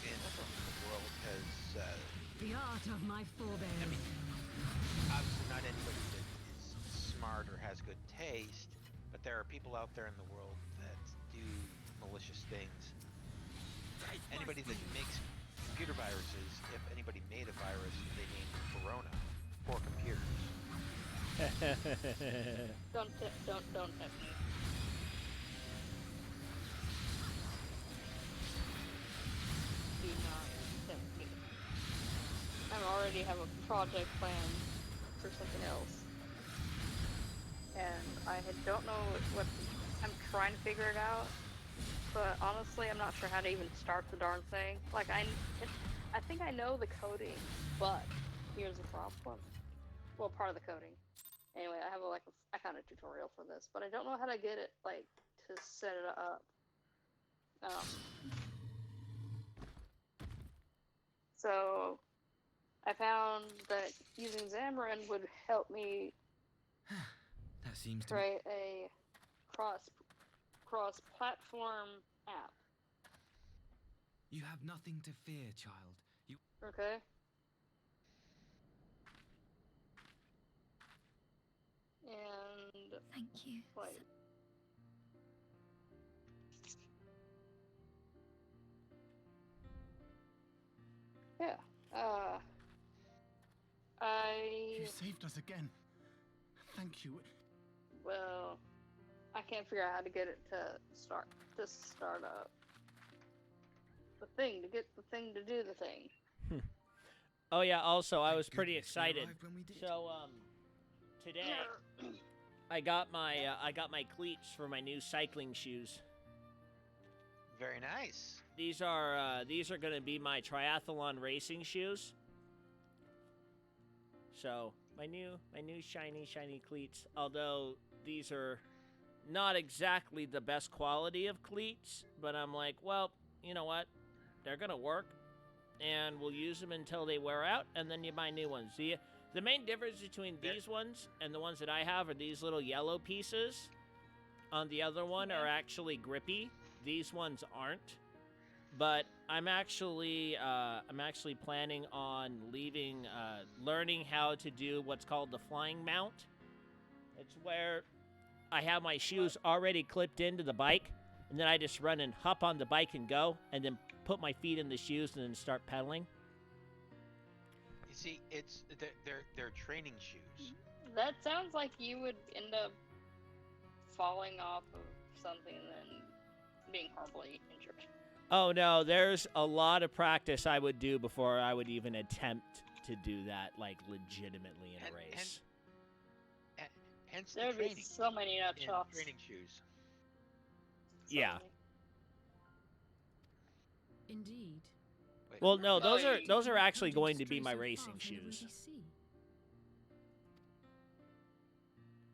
in the world has, The art of my forebears. I mean, obviously not anybody that is smart or has good taste, but there are people out there in the world that do malicious things. Anybody that makes computer viruses, if anybody made a virus, they named Corona for computers. Don't tempt me. Do not tempt me. I already have a project planned for something else, and I don't know what. I'm trying to figure it out, but honestly, I'm not sure how to even start the darn thing. Like I think I know the coding, but here's the problem. Well, part of the coding. Anyway, I have I found a tutorial for this, but I don't know how to get it to set it up. So I found that using Xamarin would help me That seems to be... create a cross-platform app. You have nothing to fear, child. You... Okay. And Thank you. like, yeah. You saved us again. Thank you. Well, I can't figure out how to get it to start up. To get the thing to do the thing. Oh yeah, also I Thank was pretty goodness we excited. arrived when we did. So today I got my cleats for my new cycling shoes. Very nice. These are going to be my triathlon racing shoes. So, my new shiny cleats, although these are not exactly the best quality of cleats, but I'm like, well, you know what? They're going to work and we'll use them until they wear out and then you buy new ones. The main difference between these ones and the ones that I have are these little yellow pieces on the other one are actually grippy. These ones aren't. But I'm actually planning on learning how to do what's called the flying mount. It's where I have my shoes already clipped into the bike, and then I just run and hop on the bike and go, and then put my feet in the shoes and then start pedaling. You see, they're training shoes. That sounds like you would end up falling off of something than being horribly injured. Oh no, there's a lot of practice I would do before I would even attempt to do that, like legitimately in a race. Hence the There'd be training so many nut in shots. training shoes. Yeah. Indeed. Wait, Well, no, Oh, those are actually How going did to be you my stray so racing far from the shoes. Ruby Sea?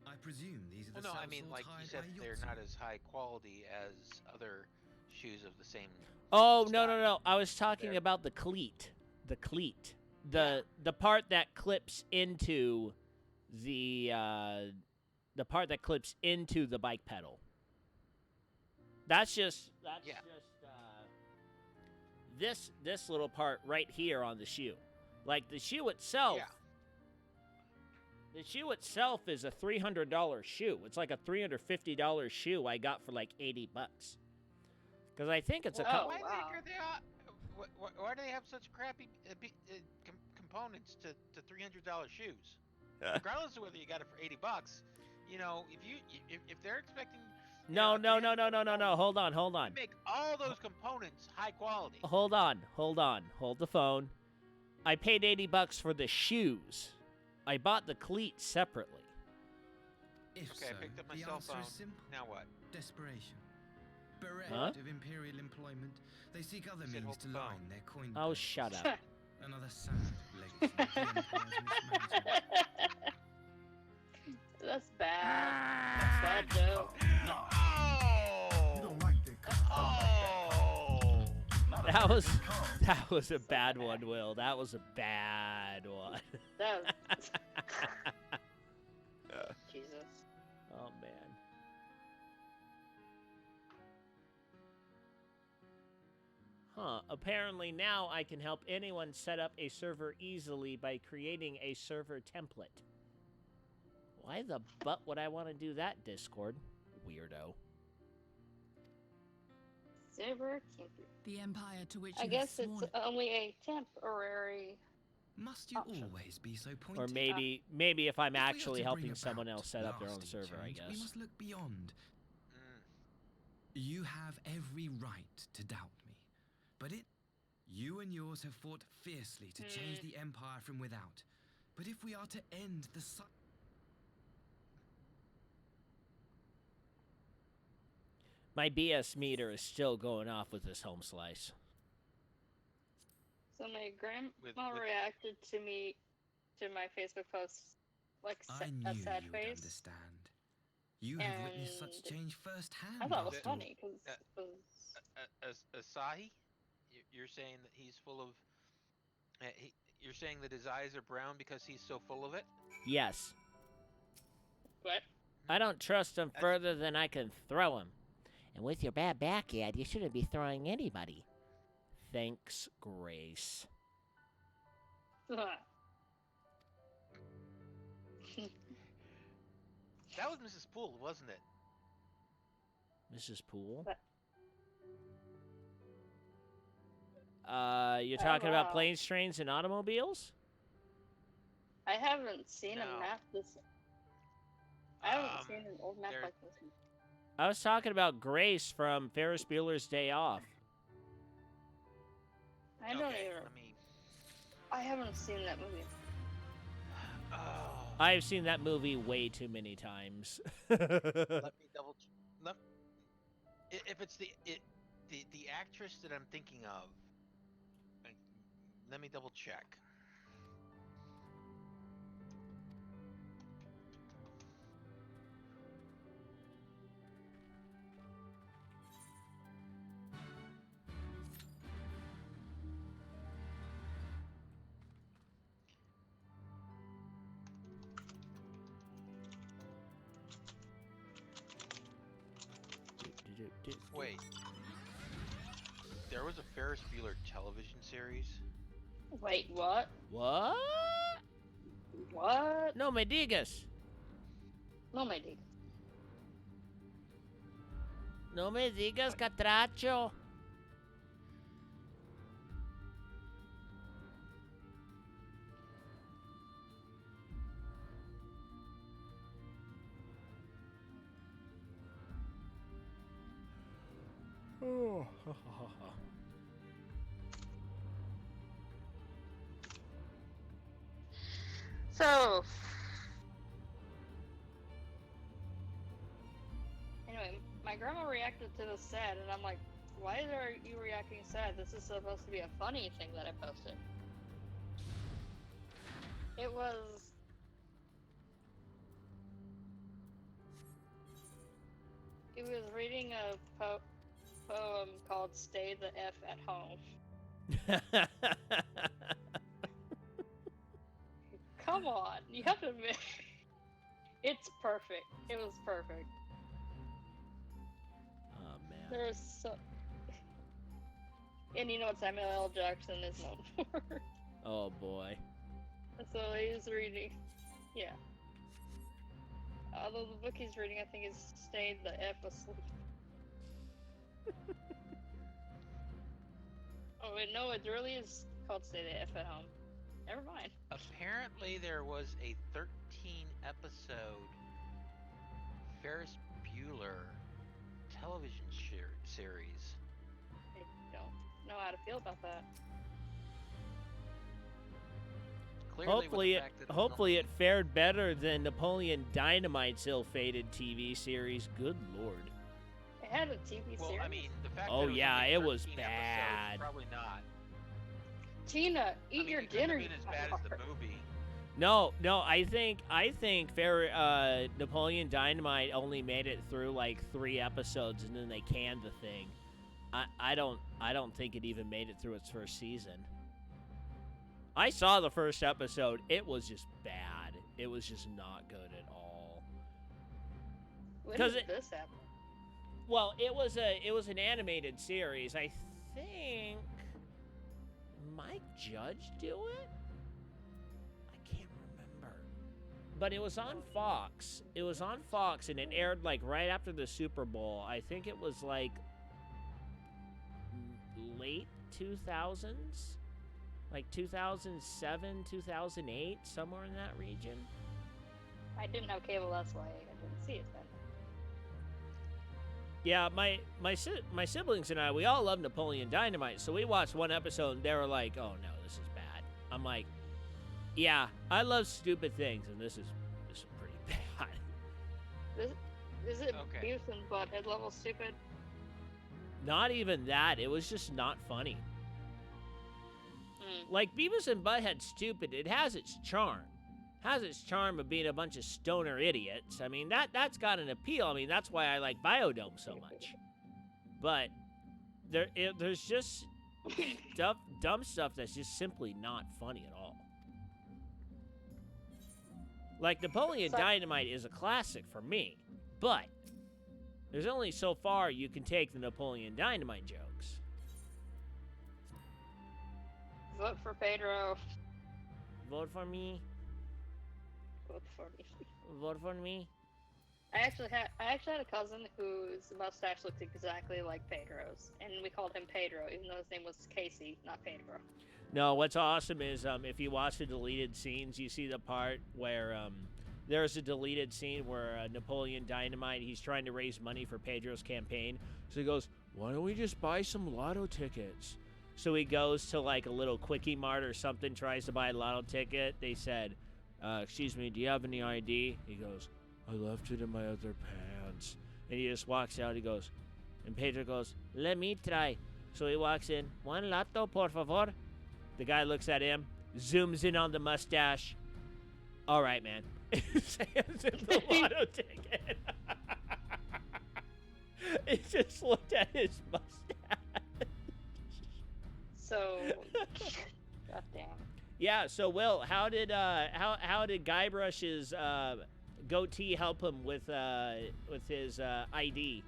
I presume these are the well, no, I cell mean, swords like you hired said, by they're Yotsu. not as high quality as other shoes of the same. Oh no, style. no, no! I was talking There. about the cleat. The cleat. Yeah. The part that clips into the part that clips into the bike pedal. That's just Yeah. this little part right here on the shoe. Like the shoe itself. Yeah. The shoe itself is a $300 shoe. It's like a $350 shoe I got for like $80. Because I think it's a Oh, Why wow. why do they have such crappy components to $300 shoes? Regardless of whether you got it for $80, you know, if they're expecting. you know, No. a $300 Hold on. You make all those components high quality. Hold on. Hold the phone. I paid $80 for the shoes. I bought the cleats separately. If Okay, I so, picked up my the cell answer phone. is simple. Now what? Desperation. Bereft Huh? of imperial employment, they seek other Said means hold to the line phone. their coin Oh, purses. shut up. Another sad legacy of the Empire's mismanagement. That's bad. That's bad joke. You don't like that Oh! That was a bad one, Will. That was a bad one. That was... Jesus. Oh man. Huh. Apparently now I can help anyone set up a server easily by creating a server template. Why the butt would I want to do that, Discord? Weirdo. Server temporary. The empire to which I you guess have it's sworn. only a temporary. Must you Option. always be so pointed? Or maybe if I'm If we are actually to bring helping someone about else set up their own lasting server, I change, We guess. must look beyond. Mm. You have every right to doubt me, but you and yours have fought fiercely to change the Empire from without. But if we are to end the My BS meter is still going off with this home slice. So my grandma With- reacted to my Facebook post like I a knew sad you would face. understand. You have witnessed such And change firsthand. I thought it was after all. funny because Asahi, you're saying that he's full of. You're saying that his eyes are brown because he's so full of it. Yes. what? I don't trust him further than I can throw him. And with your bad backyard, you shouldn't be throwing anybody. Thanks, Grace. That was Mrs. Poole, wasn't it? Mrs. Poole? What? You're talking about wow. planes, trains, and automobiles? I haven't seen a No. map this. I haven't seen an old map there- like this. I was talking about Grace from Ferris Bueller's Day Off. I don't Okay, even. let me. I haven't seen that movie. Oh. I've seen that movie way too many times. Let me double. If it's the actress that I'm thinking of, let me double check. Wait. There was a Ferris Bueller television series? Wait, what? What? What? No me digas. No, my dude. No me digas, catracho. So, anyway, my grandma reacted to this sad, and I'm like, why are you reacting sad? This is supposed to be a funny thing that I posted. It was... It was reading a poem called Stay the F at Home. Come on, you have to admit, it's perfect. It was perfect. Oh man. There's so, and you know what Samuel L. Jackson is known for. Oh boy. So he's reading, yeah. Although the book he's reading, I think, is Stay the F Asleep. Oh wait, no, it really is called Stay the F at Home. Never mind. Apparently, there was a 13-episode Ferris Bueller television series. I don't know how to feel about that. Clearly, with the fact that Hopefully it fared better than Napoleon Dynamite's ill-fated TV series. Good lord. It had a TV Well, series. I mean, the fact Oh, that it was yeah, only it was 13 bad. episodes, probably not. Tina, eat your it couldn't dinner. have been as bad as the movie. No, I think Napoleon Dynamite only made it through like 3 episodes and then they canned the thing. I don't think it even made it through its first season. I saw the first episode. It was just bad. It was just not good at all. When did this happen? Well, it was an animated series. I think Mike Judge do it? I can't remember. But it was on Fox. It was on Fox and it aired like right after the Super Bowl. I think it was like late 2000s. Like 2007, 2008, somewhere in that region. I didn't have cable, that's why I didn't see it then. Yeah, my siblings and I, we all love Napoleon Dynamite, so we watched one episode and they were like, "Oh no, this is bad." I'm like, "Yeah, I love stupid things, and this is pretty bad." Is it Okay. Beavis and Butthead level stupid? Not even that. It was just not funny. Mm. Like Beavis and Butthead stupid, it has its charm. Has its charm of being a bunch of stoner idiots. I mean, that's got an appeal. I mean, that's why I like Biodome so much. But there's just dumb stuff that's just simply not funny at all. Like Napoleon Dynamite is a classic for me, but there's only so far you can take the Napoleon Dynamite jokes. Vote for Pedro. Vote for me. Vote for me. Vote for me. I actually had a cousin whose mustache looked exactly like Pedro's, and we called him Pedro, even though his name was Casey, not Pedro. No, what's awesome is if you watch the deleted scenes, you see the part where there's a deleted scene where Napoleon Dynamite, he's trying to raise money for Pedro's campaign. So he goes, "Why don't we just buy some lotto tickets?" So he goes to like a little Quickie Mart or something, tries to buy a lotto ticket. They said, "Excuse me, do you have any ID?" He goes, "I left it in my other pants." And he just walks out. He goes, and Pedro goes, "Let me try." So he walks in, "One lotto, por favor." The guy looks at him, zooms in on the mustache. "All right, man." Hands him the lotto ticket. He just looked at his mustache. So, goddamn. Yeah. So, Will, how did Guybrush's goatee help him with his ID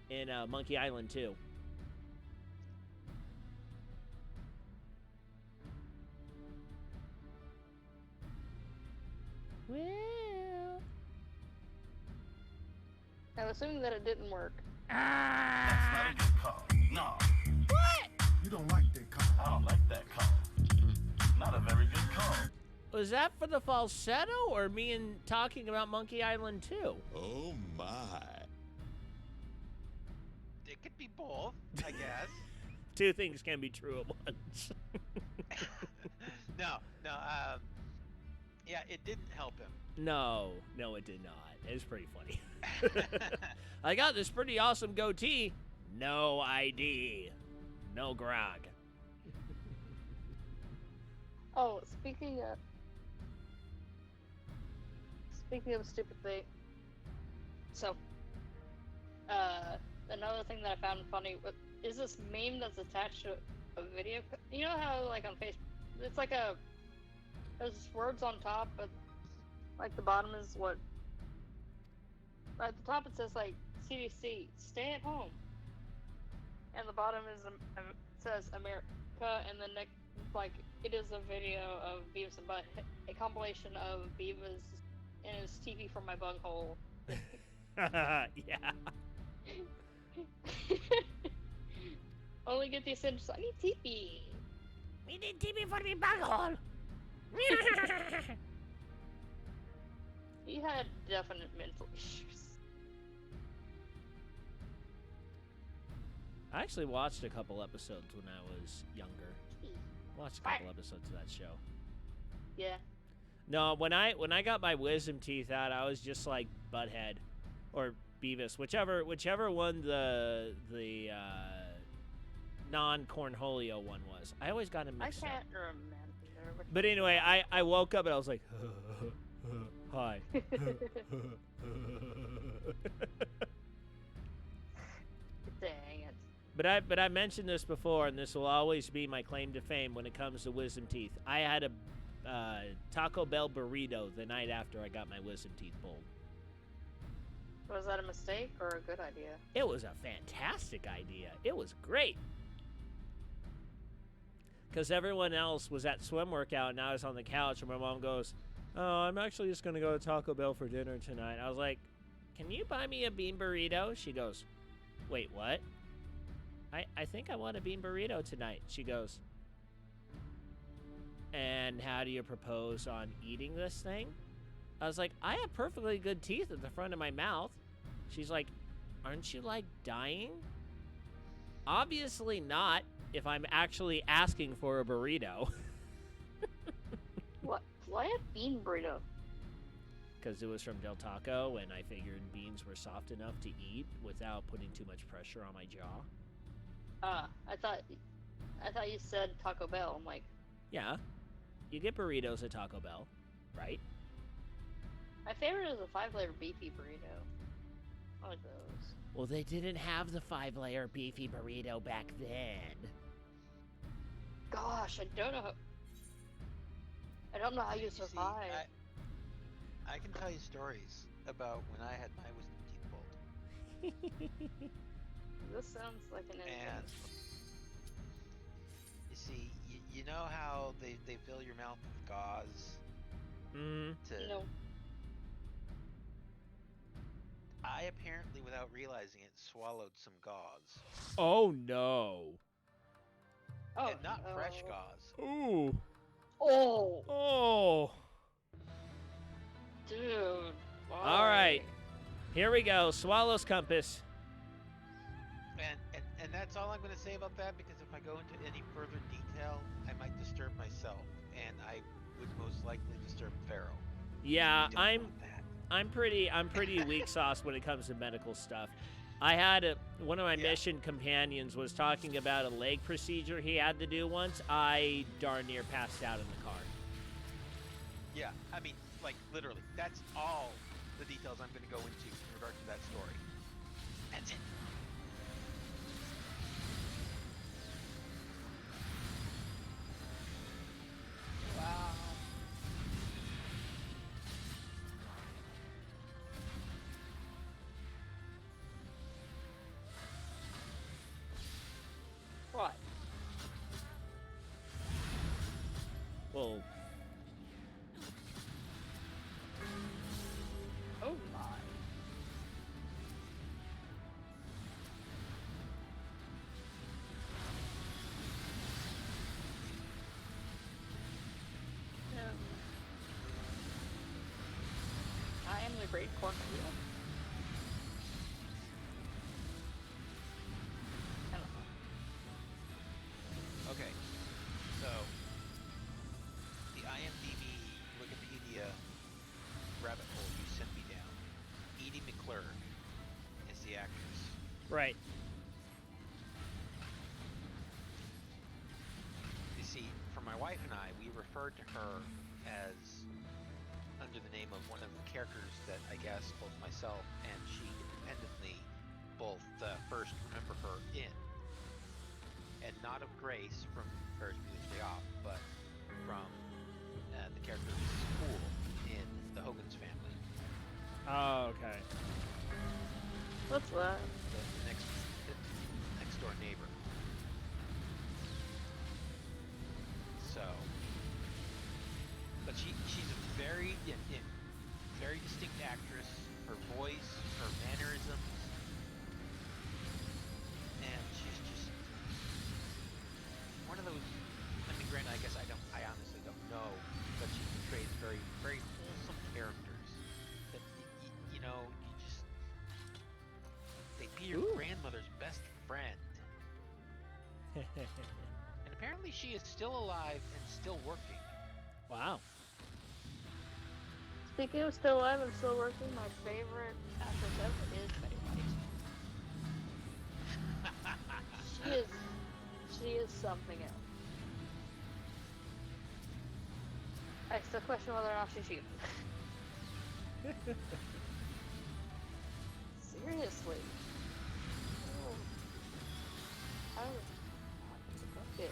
in Monkey Island 2? Well, I'm assuming that it didn't work. That's not a good call. No. You don't like that call. I don't like that call. Not a very good call. was that for the falsetto or me and talking about Monkey Island 2? Oh my. it could be both, I guess. Two things can be true at once. No, yeah, it didn't help him. No, it did not. It was pretty funny. I got this pretty awesome goatee. No ID. No grog. Oh, speaking of stupid thing. So, another thing that I found funny is this meme that's attached to a video. You know how, like, on Facebook, it's like there's words on top, but, like, the bottom is what? At the top it says, like, CDC, stay at home. And the bottom says America, and then next, like, it is a video of Beavis and Butt, a compilation of Beavis and his TV from my bunghole. Yeah. Only get the essentials. I need TV. We need TV for me bunghole. He had definite mental issues. I actually watched a couple episodes when I was younger. Watched a couple episodes of that show. Yeah. No, when I got my wisdom teeth out, I was just like Butthead or Beavis, whichever one the non-cornholio one was. I always got him mixed up. I can't remember. But anyway, I woke up and I was like, hi. Dang it. But I mentioned this before, and this will always be my claim to fame when it comes to wisdom teeth. I had a Taco Bell burrito the night after I got my wisdom teeth pulled. Was that a mistake or a good idea? It was a fantastic idea. It was great. Because everyone else was at swim workout, and I was on the couch, and my mom goes, oh, I'm actually just going to go to Taco Bell for dinner tonight. I was like, can you buy me a bean burrito? She goes, wait, what? I think I want a bean burrito tonight. She goes, and how do you propose on eating this thing? I was like, I have perfectly good teeth at the front of my mouth. She's like, aren't you, like, dying? Obviously not, if I'm actually asking for a burrito. What? Why a bean burrito? Because it was from Del Taco, and I figured beans were soft enough to eat without putting too much pressure on my jaw. I thought you said Taco Bell. I'm like, Yeah, you get burritos at Taco Bell, right? my favorite is a 5-layer beefy burrito. I like those. Well, they didn't have the 5-layer beefy burrito back then. Gosh, I don't know how you See, survive. I can tell you stories about when I had my wisdom teeth pulled. This sounds like an And adventure. you see, you know how they fill your mouth with gauze to No. I apparently, without realizing it, swallowed some gauze. Oh, no. Oh, And not no. fresh gauze. Ooh. Oh, Oh. dude. Why? All right. Here we go. Swallow's compass. And that's all I'm going to say about that, because if I go into any further detail, I might disturb myself, and I would most likely disturb Pharaoh. Yeah, Don't want that. I'm pretty weak sauce when it comes to medical stuff. I had one of my mission companions was talking about a leg procedure he had to do once. I darn near passed out in the car. Yeah, I mean, like, literally, that's all the details I'm going to go into in regard to that story. That's it. Wow. What? Well, Oh my. I am the great cornfield. Right. You see, for my wife and I, we referred to her as under the name of one of the characters that I guess both myself and she independently both first remember her in. And not of Grace from Ferris Bueller's Day Off, but from the character Spool in the Hogan's Family. Oh, okay. What's that? The next door neighbor. So, but she's a very very distinct actress. Her voice, her mannerisms, and she's just one of those. I mean, granted, I guess I honestly don't know, but she portrays very very wholesome characters that you know you just they be your grandmother's best friend. And apparently she is still alive and still working. Wow. Speaking of still alive and still working, my favorite actress ever is Betty White. She is something else. I still question whether or not she's human. Seriously. Oh. I was it.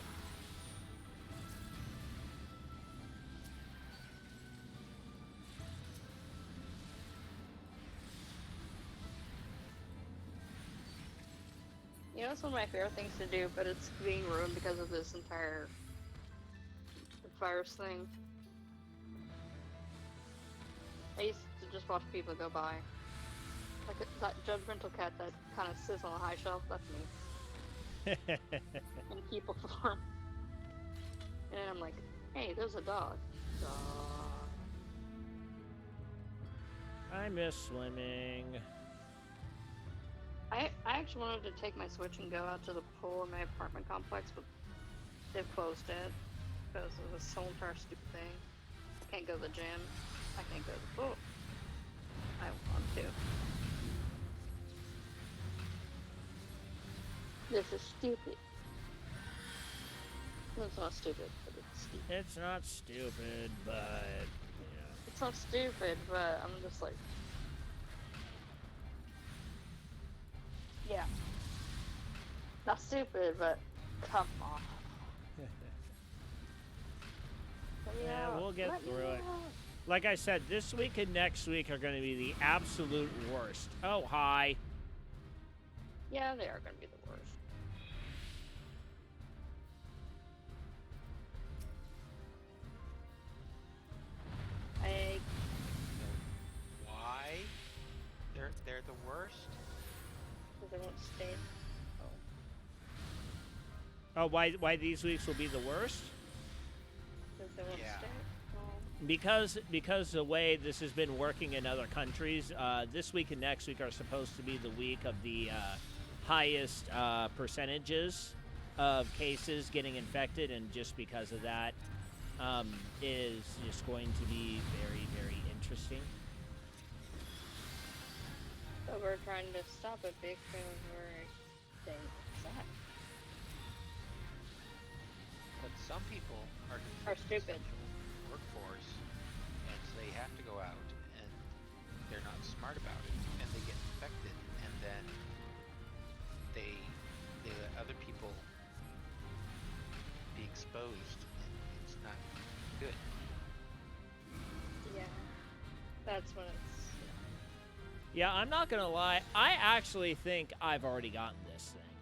You know, it's one of my favorite things to do, but it's being ruined because of this entire virus thing. I used to just watch people go by. Like that judgmental cat that kind of sits on a high shelf, that's me. In people form. And I'm like, hey, there's a dog. Dog. I miss swimming. I actually wanted to take my Switch and go out to the pool in my apartment complex, but they've closed it because of this whole entire stupid thing. I can't go to the gym. I can't go to the pool. I want to. This is stupid. No, it's not stupid, but it's stupid. It's not stupid, but yeah. It's not stupid, but I'm just like, yeah. Not stupid, but come on. Yeah, we'll get through it. Like I said, this week and next week are going to be the absolute worst. Oh, hi. Yeah, they are going to be the worst. Why? They're the worst? Because they won't stay. Oh, why these weeks will be the worst? Because they won't Yeah. stay. Because the way this has been working in other countries, this week and next week are supposed to be the week of the highest percentages of cases getting infected, and just because of that, is just going to be very, very interesting. So we're trying to stop it because we're staying inside. But some people are stupid. Workforce, and so they have to go out, and they're not smart about it, and they get infected, and then they let other people be exposed, and it's not good. Yeah. That's when it's. Yeah, I'm not gonna lie. I actually think I've already gotten this thing.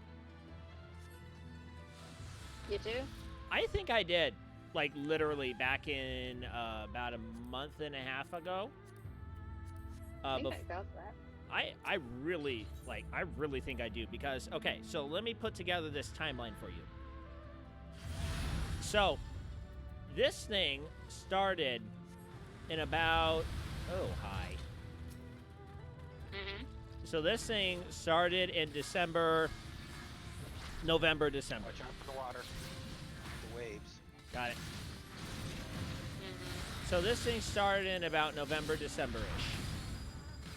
You do? I think I did. Like, literally back in about a month and a half ago. I think I got that. I really think I do, because, okay, so let me put together this timeline for you. So, this thing started in about, oh, hi. Mm-hmm. So this thing started in November, December. Watch out for the water, the waves. Got it. Mm-hmm. So this thing started in about November, December-ish.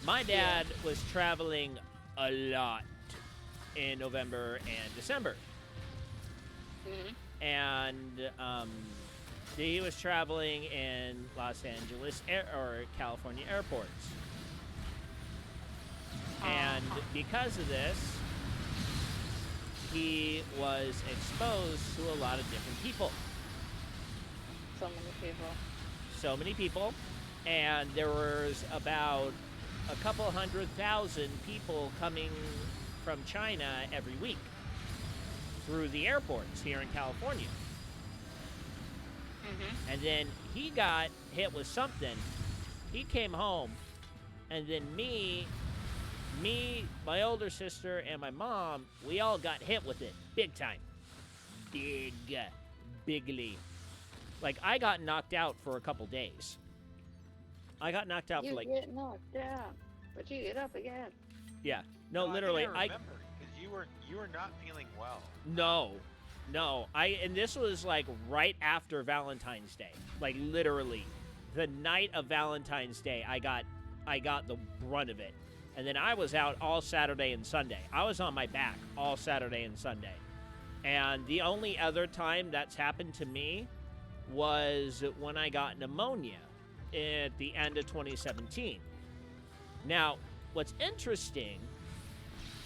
My dad was traveling a lot in November and December. And he was traveling in Los Angeles or California airports. And because of this, he was exposed to a lot of different people. So many people. So many people. And there was about a couple 100,000 people coming from China every week through the airports here in California. And then he got hit with something. He came home, and then me, my older sister, and my mom, we all got hit with it. Big time. Bigly. Like, I got knocked out for a couple days. I got knocked out for like... You get knocked down, but you get up again. Yeah. No, literally, I remember, because you were not feeling well. No. And this was like right after Valentine's Day. Like, literally. The night of Valentine's Day, I got the brunt of it. And then I was out all Saturday and Sunday. I was on my back all Saturday and Sunday. And the only other time that's happened to me was when I got pneumonia at the end of 2017. Now, what's interesting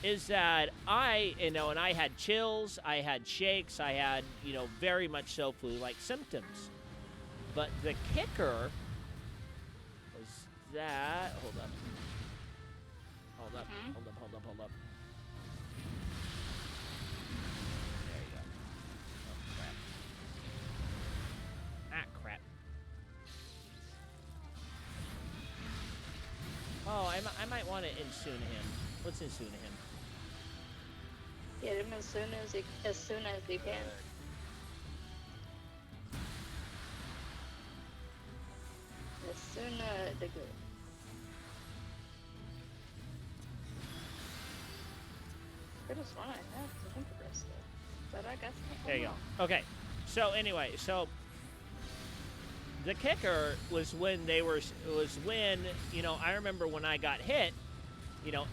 is that and I had chills, I had shakes, I had, very much so flu-like symptoms. But the kicker was that, hold up. Hold up. There you go. Oh, crap. Oh, I might want to Insuna him. Let's Insuna him. Get him as soon as you can. As soon as the good. Could have sworn I had some progress though, but I guess not. There you go. Okay. So anyway, the kicker was when I remember when I got hit,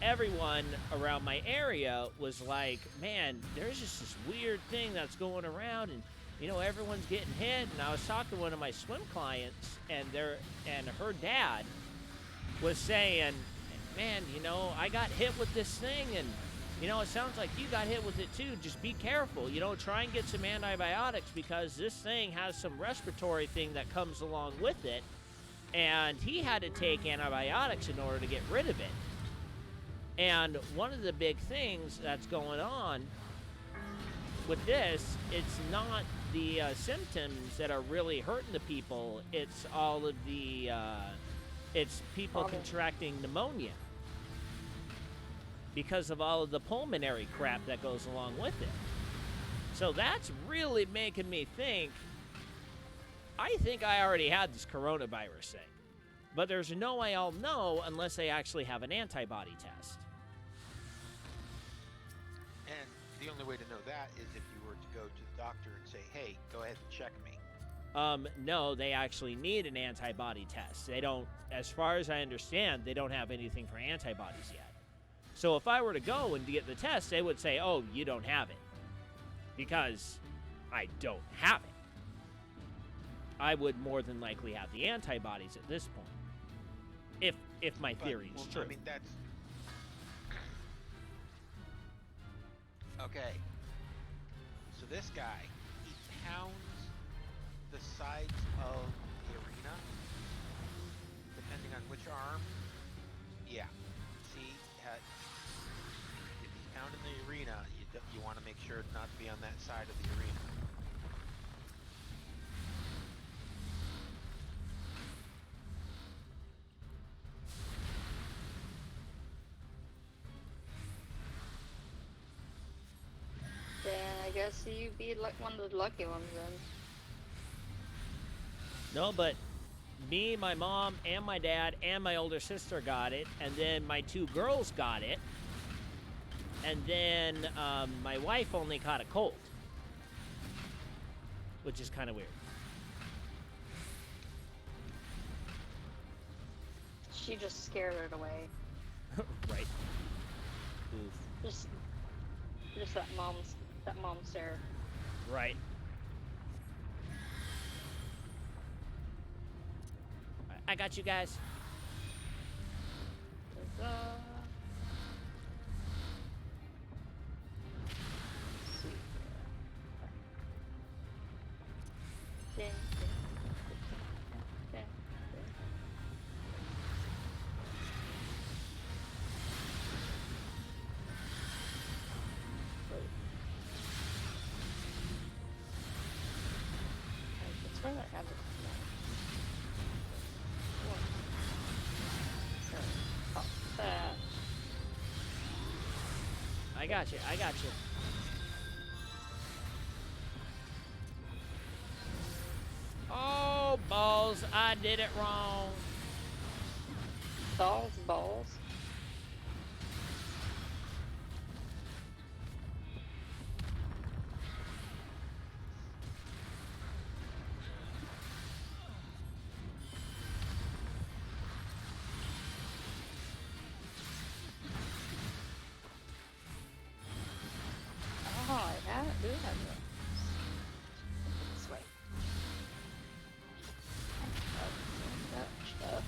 everyone around my area was like, man, there's just this weird thing that's going around, and everyone's getting hit. And I was talking to one of my swim clients, and her dad was saying, man, I got hit with this thing, and it sounds like you got hit with it too. Just be careful. Try and get some antibiotics, because this thing has some respiratory thing that comes along with it. And he had to take antibiotics in order to get rid of it. And one of the big things that's going on with this, it's not the symptoms that are really hurting the people. It's all of the, it's people contracting pneumonia, because of all of the pulmonary crap that goes along with it. So that's really making me think, I think I already had this coronavirus thing. But there's no way I'll know unless they actually have an antibody test. And the only way to know that is if you were to go to the doctor and say, hey, go ahead and check me. No, they actually need an antibody test. They don't, as far as I understand, they don't have anything for antibodies yet. So if I were to go and to get the test, they would say, oh, you don't have it. Because I don't have it. I would more than likely have the antibodies at this point. If my theory is true. I mean, that's... Okay. So this guy, he pounds the sides of the arena, depending on which arm. Yeah. See, if he's pounding the arena, you want to make sure not to be on that side of the arena. Then I guess you'd be one of the lucky ones then. No, but me, my mom, and my dad, and my older sister got it, and then my two girls got it, and then my wife only caught a cold, which is kind of weird. She just scared it away. Right. Oof. Just Just that mom stare. Right. I got you guys. Ta-da. See. Ding, ding, ding, ding, ding. Wait. It's where I have it. Pop that. I got you. I got you. Oh, balls. I did it wrong. Balls. Oh, I do have that. This way. Stuff.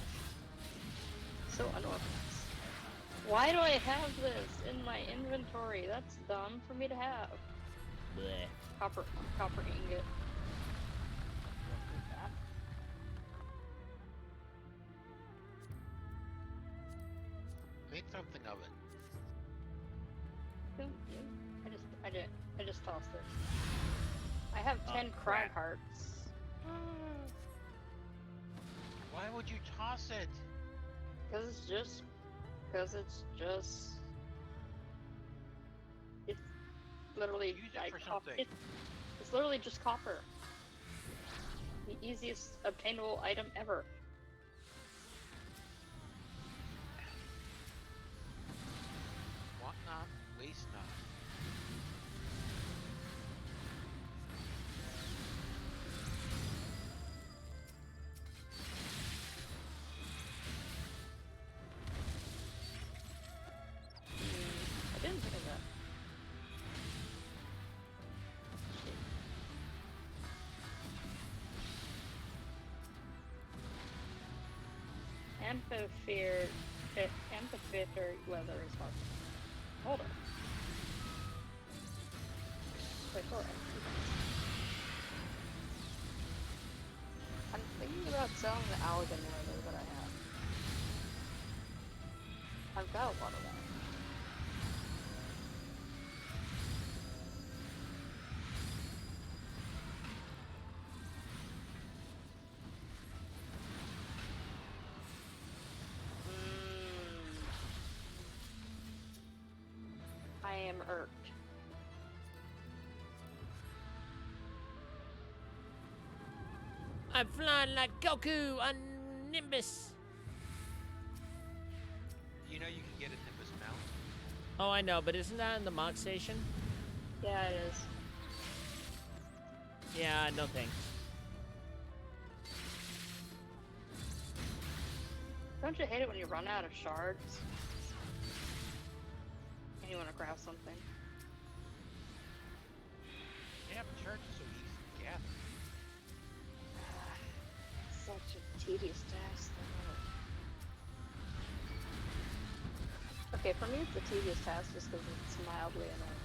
So unorganized. Why do I have this in my inventory? That's dumb for me to have. Bleh. Copper ingot. Make something of it. I just tossed it. I have 10 crag hearts. Why would you toss it? Because it's just it's literally Use it for something. It's literally just copper. The easiest obtainable item ever. Want not, waste not. I didn't think of that. Amphitheater weather is hard. Hold on. Wait, hold on. I'm thinking about selling the Allegan leather that I have. I've got a lot of that. I am irked. I'm flying like Goku on Nimbus. You know you can get a Nimbus mount. Oh, I know, but isn't that in the Mach Station? Yeah, it is. Yeah, no thanks. Don't you hate it when you run out of shards? And you want to grab something? Yeah, but shards are so easy to gather. Such a tedious task. Okay, for me it's a tedious task just because it's mildly annoying.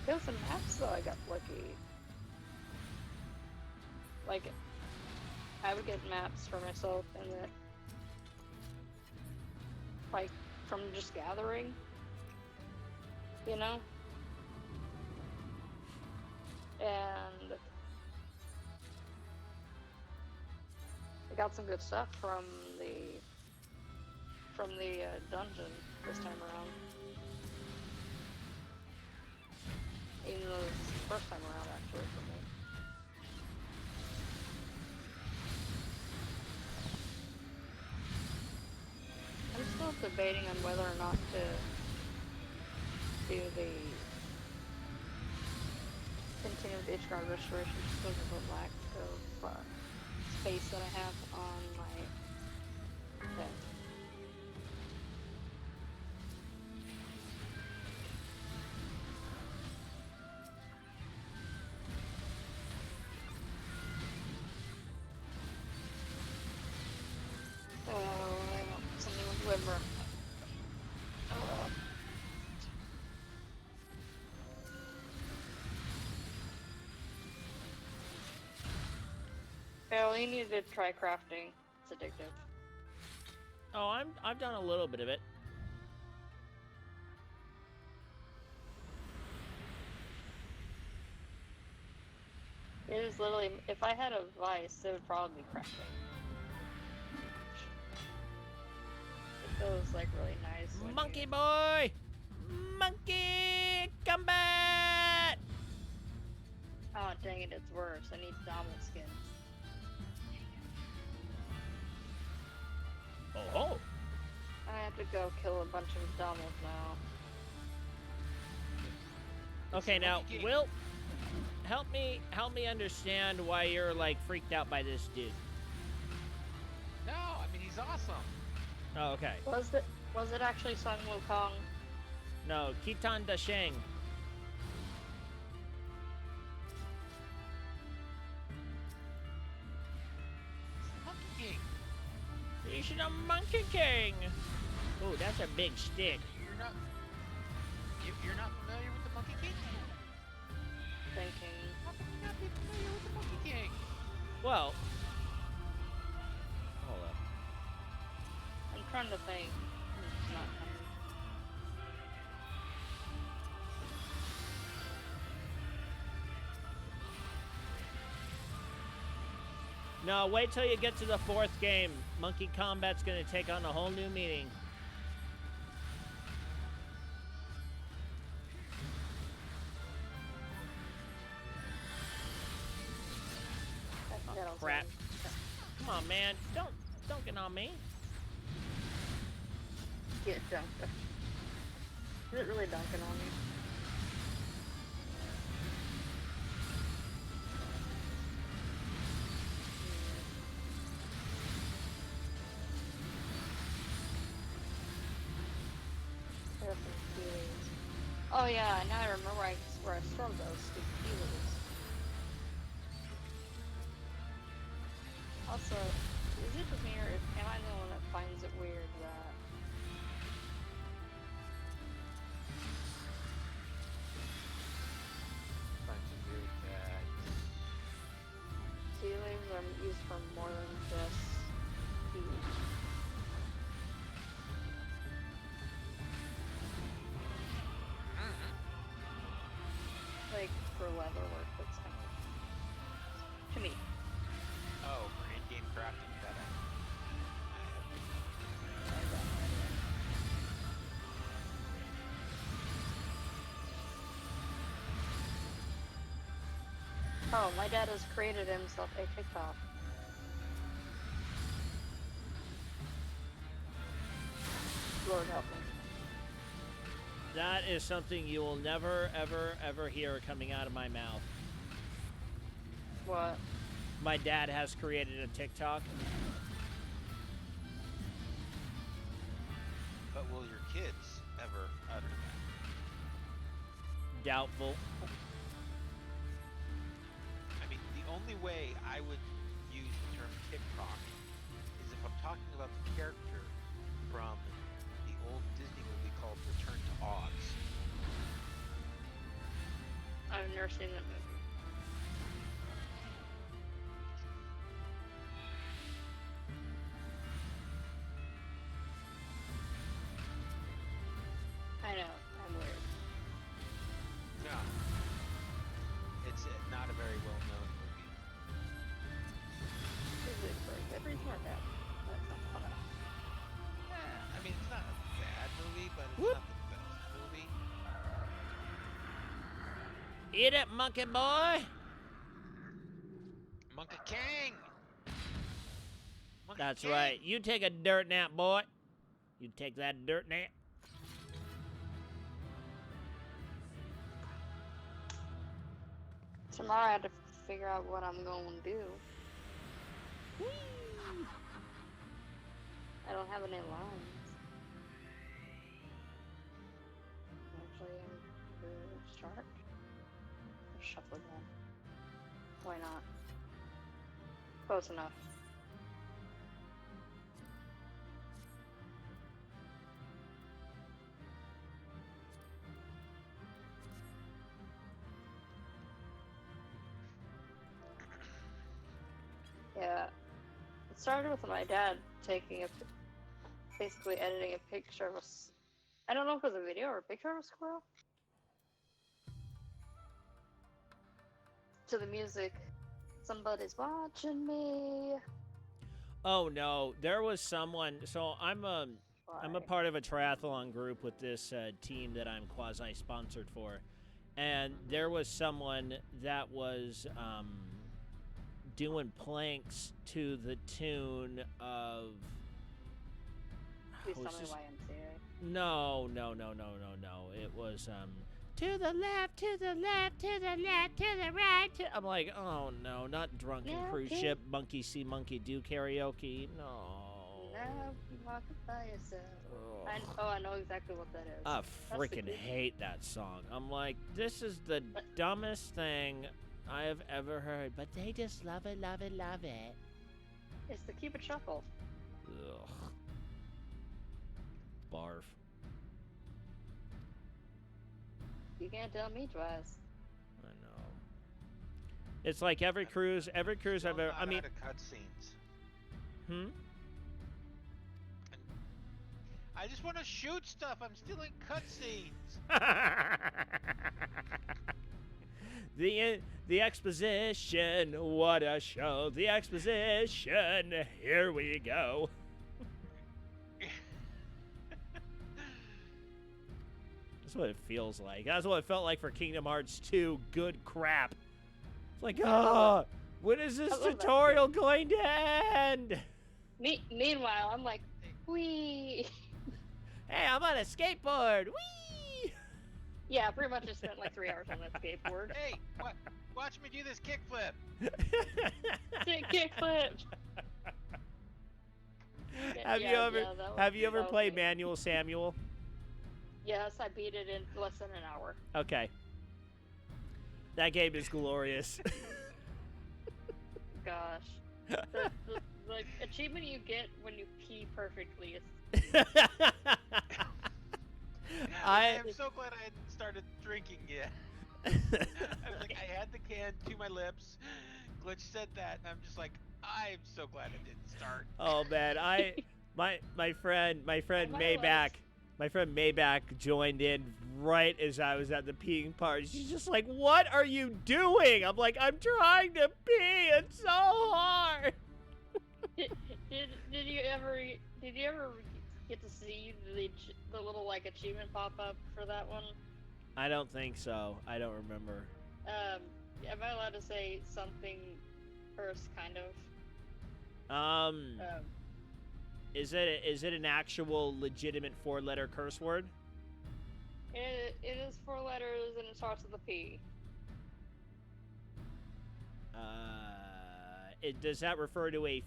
There's some maps though I got lucky. Like, I would get maps for myself and that, like, from just gathering, you know? And I got some good stuff from the dungeon this time around. Even though this is the first time around, actually, for me. I'm still debating on whether or not to do the continuous itch guard restoration just because of the lack of space that I have on my deck. Oh, I want something with liver. Oh well. Well, you need to try crafting. It's addictive. Oh, I've done a little bit of it. It is literally, if I had a vice, it would probably be crafting. It feels like really nice. when Monkey you- boy! Monkey combat! Oh dang it, it's worse. I need dominant skin. Oh, I have to go kill a bunch of dominant now. okay, now Monkey King. Will, help me understand why you're like freaked out by this dude. No, I mean he's awesome. Oh, okay. Was it actually Sun Wukong? No, Kitan Dasheng. Monkey King. He's the Monkey King. Oh, that's a big stick. You're not familiar with the Monkey King? Thinking. How can you not be familiar with the Monkey King? Well, hold up. I'm trying to think. It's not coming. No, wait till you get to the 4th game. Monkey Combat's gonna take on a whole new meaning. That'll crap. sound- Come on, man. Don't get on me. Get dunked. Is it really dunking on me? There's some feelings. Oh yeah, now I remember where I stored those stupid feelings. Also, is it just me or am I the one that finds it weird that Finds it weird that tea leaves are used for more than just food? Like for leather work, that's kind of to me. oh, for in-game crafting that Oh, my dad has created himself a TikTok. Lord help me. That is something you will never, ever, ever hear coming out of my mouth. What? My dad has created a TikTok. But will your kids ever utter that? Doubtful. I mean, the only way I would use the term TikTok is if I'm talking about the character from the old Disney movie called Return to Oz. I've never seen that movie. I know, I'm weird. No. It's not a very well-known movie. It's good. It's not bad. That's not bad. I mean, it's not a bad movie, but it's Whoop. not the best movie. Eat it, monkey boy. Monkey King! Monkey That's King! right. You take a dirt nap, boy. You take that dirt nap. tomorrow I have to figure out what I'm going to do. I don't have any lines. Actually, start. Shuffle again. Why not? Close enough. Yeah, it started with my dad taking basically editing a picture of us. I don't know if it was a video or a picture of a squirrel. To the music, somebody's watching me. Oh no, there was someone. So I'm a part of a triathlon group with this team that I'm quasi-sponsored for, and there was someone that was doing planks to the tune of. Please tell me YMCA. No. It was to the left, to the left, to the left, to the right. I'm like, oh no, not drunken cruise ship, monkey see, monkey do karaoke. No. Now you walk it by yourself. I know exactly what that is. I freaking hate that song. I'm like, this is the dumbest thing I have ever heard, but they just love it, love it, love it. It's the Keep It Shuffle. Ugh. Barf. You can't tell me twice. I know. It's like every cruise I've ever. I mean, out of cutscenes. I just want to shoot stuff. I'm stealing cutscenes. The exposition. What a show! The exposition. Here we go. That's what it feels like. That's what it felt like for Kingdom Hearts 2. Good crap. It's like, when is this tutorial going to end? Meanwhile, I'm like, wee. Hey, I'm on a skateboard. Wee. Yeah, pretty much just spent like 3 hours on that skateboard. Hey, watch me do this kickflip. Kickflip. Have you ever played Manual Samuel? Yes, I beat it in less than an hour. Okay. That game is glorious. Gosh. The achievement you get when you key perfectly is... I am so glad I hadn't started drinking yet. I was like, I had the can to my lips. Glitch said that, and I'm just like, I'm so glad I didn't start. Oh man, my friend Mayback. My friend Mayback joined in right as I was at the peeing part. She's just like, "What are you doing?" I'm like, "I'm trying to pee. It's so hard." Did you ever get to see the little like achievement pop up for that one? I don't think so. I don't remember. Am I allowed to say something first, kind of? Is it an actual legitimate 4-letter curse word? It is 4 letters and it starts with a P. Does that refer to a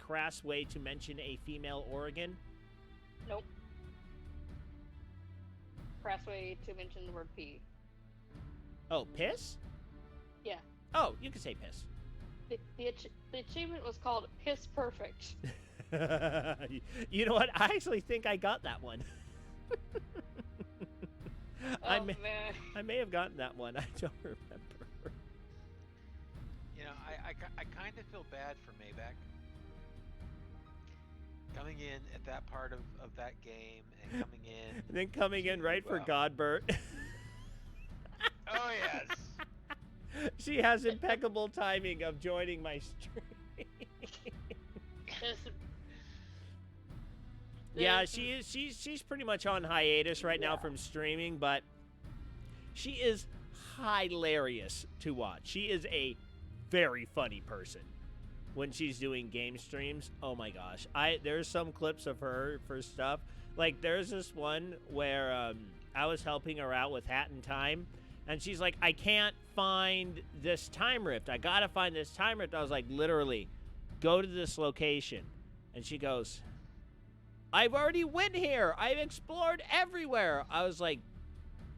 crass way to mention a female organ? Nope. Crass way to mention the word P. Oh, piss? Yeah. Oh, you can say piss. The achievement was called Piss Perfect. You know what? I actually think I got that one. I may have gotten that one. I don't remember. You know, I kind of feel bad for Mayback. Coming in at that part of that game and coming in. And then coming in right for Godbert. Oh, yes. She has impeccable timing of joining my stream. Yeah, she's pretty much on hiatus right now from streaming, but she is hilarious to watch. She is a very funny person when she's doing game streams. Oh my gosh. There's some clips of her for stuff. Like there's this one where I was helping her out with Hat in Time, And she's like, I can't find this time rift. I gotta find this time rift. I was like, literally, go to this location. And she goes, I've already went here. I've explored everywhere. I was like,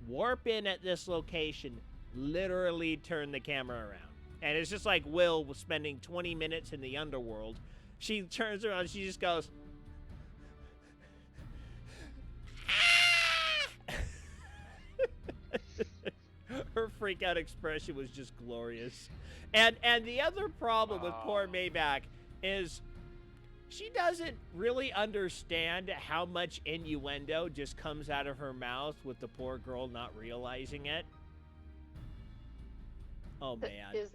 warp in at this location. Literally turn the camera around. And it's just like Will was spending 20 minutes in the underworld. She turns around, she just goes, ah! Her freak out expression was just glorious. And the other problem with poor Maybach is she doesn't really understand how much innuendo just comes out of her mouth with the poor girl not realizing it. Oh man. Is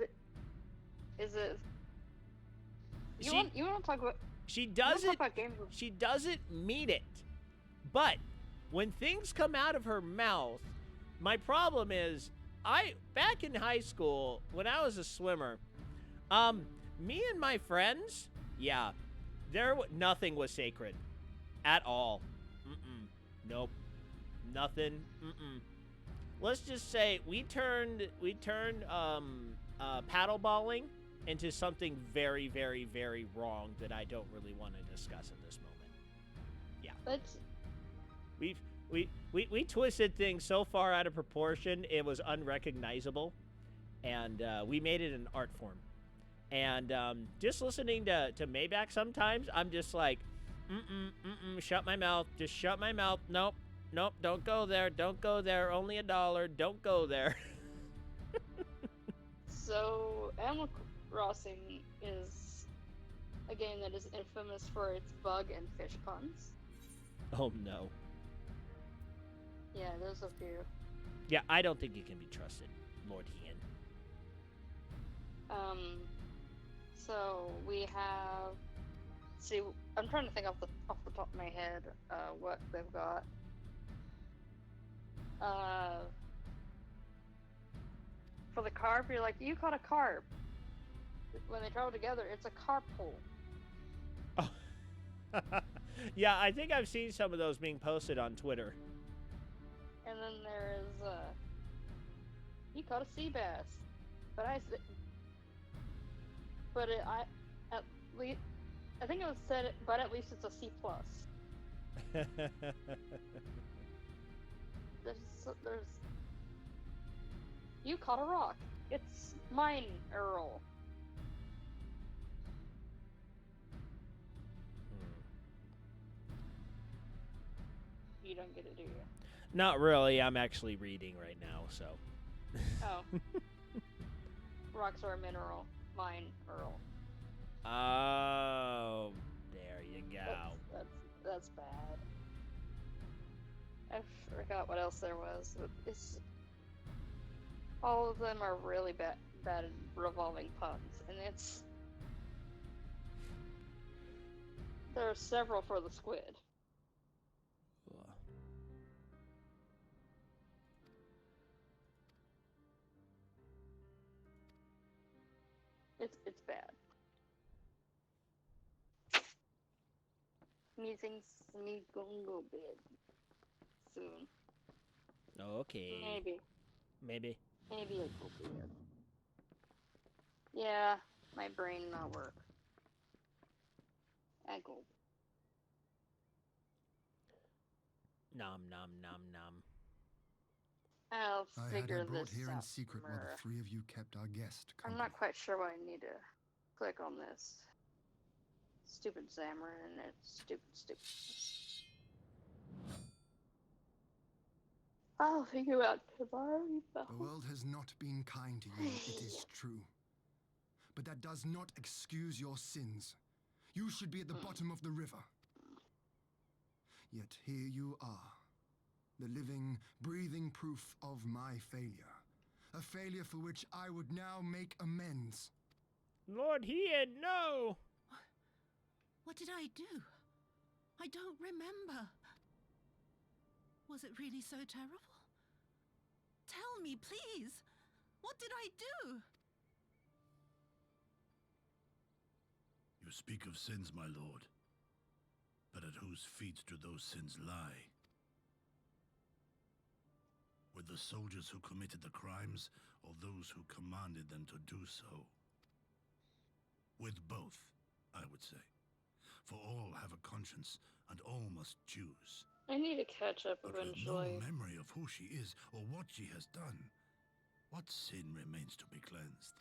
it? You want to talk about? She You wanna doesn't. talk about games with- She doesn't mean it. But when things come out of her mouth, my problem is, back in high school when I was a swimmer, me and my friends, yeah, nothing was sacred, at all. Nope, nothing. Let's just say we turned paddleballing into something very, very, very wrong that I don't really want to discuss at this moment. Yeah. Let's. We twisted things so far out of proportion, it was unrecognizable, and we made it an art form. And just listening to Maybach sometimes, I'm just like, shut my mouth, just shut my mouth. Nope, don't go there, only $1, don't go there. So, Animal Crossing is a game that is infamous for its bug and fish puns. Oh no. Yeah, there's a few. Yeah, I don't think you can be trusted, Lord Ian. So we have. See, I'm trying to think off the top of my head what they've got. For the carp, you're like, you caught a carp. When they travel together, it's a carpool. Oh. Yeah, I think I've seen some of those being posted on Twitter. And then there's you caught a sea bass, but I think it was said, but at least it's a C plus. There's you caught a rock. It's mine, Earl. You don't get it, do you? Not really. I'm actually reading right now, so. Oh. Rocks are a mineral. Mine, Earl. Oh, there you go. That's bad. I forgot what else there was. All of them are really bad at revolving puns, and there are several for the squid. It's bad. Meeting Smeagol bid soon. Okay. Maybe. Maybe it will be it. Yeah, my brain not work. I go. Nom nom nom nom. I'll I figure had her brought this here in out secret while tomorrow. the three of you kept our guest I'm company. not quite sure why I need to click on this. Stupid Xamarin and its stupid. I'll figure out tomorrow. The world has not been kind to you, it is true. But that does not excuse your sins. You should be at the bottom of the river. Yet here you are, the living, breathing proof of my failure. A failure for which I would now make amends. Lord Ian, no! What did I do? I don't remember. Was it really so terrible? Tell me, please. What did I do? You speak of sins, my lord. But at whose feet do those sins lie? With the soldiers who committed the crimes, or those who commanded them to do so? With both, I would say. For all have a conscience, and all must choose. I need to catch up But with no eventually. memory of who she is, or what she has done, what sin remains to be cleansed?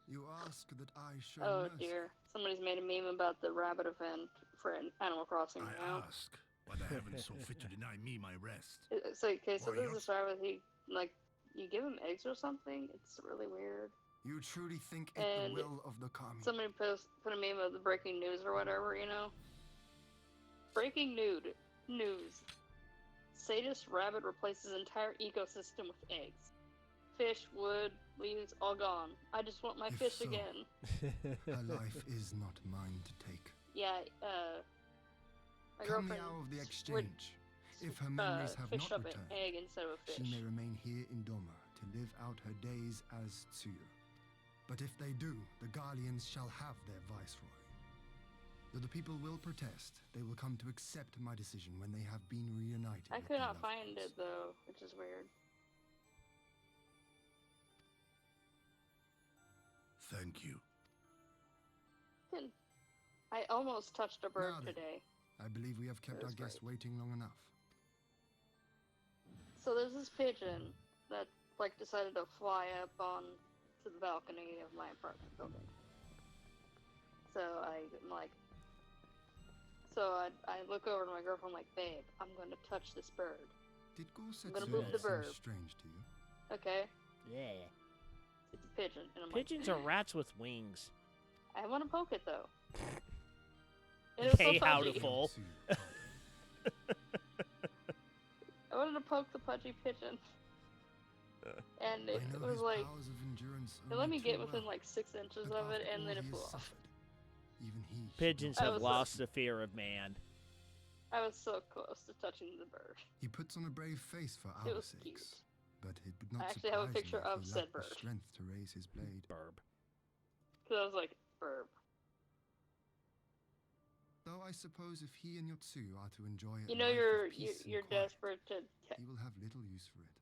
You ask that I show Oh mercy. dear. Somebody's made a meme about the rabbit event for Animal Crossing I now. ask, but the heavens saw fit to deny me my rest. So, okay, so Why, there's you're- this rabbit, you give him eggs or something? It's really weird. You truly think it And the will of the kami? Somebody put a meme of the breaking news or whatever, you know? Breaking news. Sadist rabbit replaces entire ecosystem with eggs. Fish, wood, leaves, all gone. I just want my If fish so, again. Her life is not mine to take. Yeah, my Come the girlfriend hour of the exchange. If her memories have fished not up returned, an egg instead of a she fish. may remain here in Doma to live out her days as Tsuyu. But if they do, the Garleans shall have their viceroy. Though the people will protest, they will come to accept my decision when they have been reunited. I with could their not loved find ones. it though, which is weird. Thank you. I almost touched a bird Now then. today. I believe we have kept That our is guest right. waiting long enough. So there's this pigeon that decided to fly up on to the balcony of my apartment building. So I look over to my girlfriend like, babe, I'm going to touch this bird. Did I'm gonna Gorsetsu move the seem bird. strange to you? Okay, Yeah. it's a pigeon, and I'm Pigeons like, are rats with wings. I want to poke it though. And it was Hey, so how pudgy. to full. Tsuyu, I wanted to poke the pudgy pigeon, and I it know was his like, powers of endurance it let only me too get within well, like 6 inches but of it, after and then all it he flew has off. suffered, even he should Pigeons not I have was be lost touched. the fear of man. I was so close to touching the bird. He puts on a brave face for It our was sakes, cute. but it would not I actually have a surprise picture me if of he said lacked the bird. strength to raise his blade. Burb. Cause I was like, burp. Though I suppose if he and Yotsuyu are to enjoy a You know life of peace and you're quiet, desperate to he will have little use for it.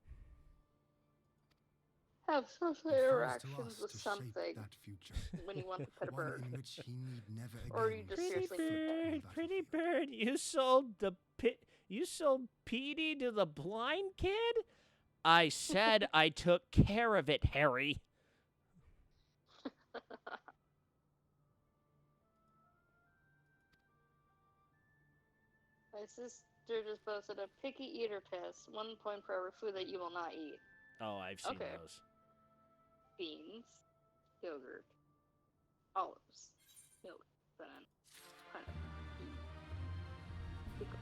have social It falls to interactions us with to shape something that future, when you want to pet a one bird. in which he need never again Or you just set Pretty seriously foot need on bird, the pretty battlefield. bird, you sold Petey to the blind kid? I said I took care of it, Harry. My sister just posted a picky eater test. 1 point for every food that you will not eat. Oh, I've seen Okay. those. Beans, yogurt, olives, milk, banana, pineapple, pickle.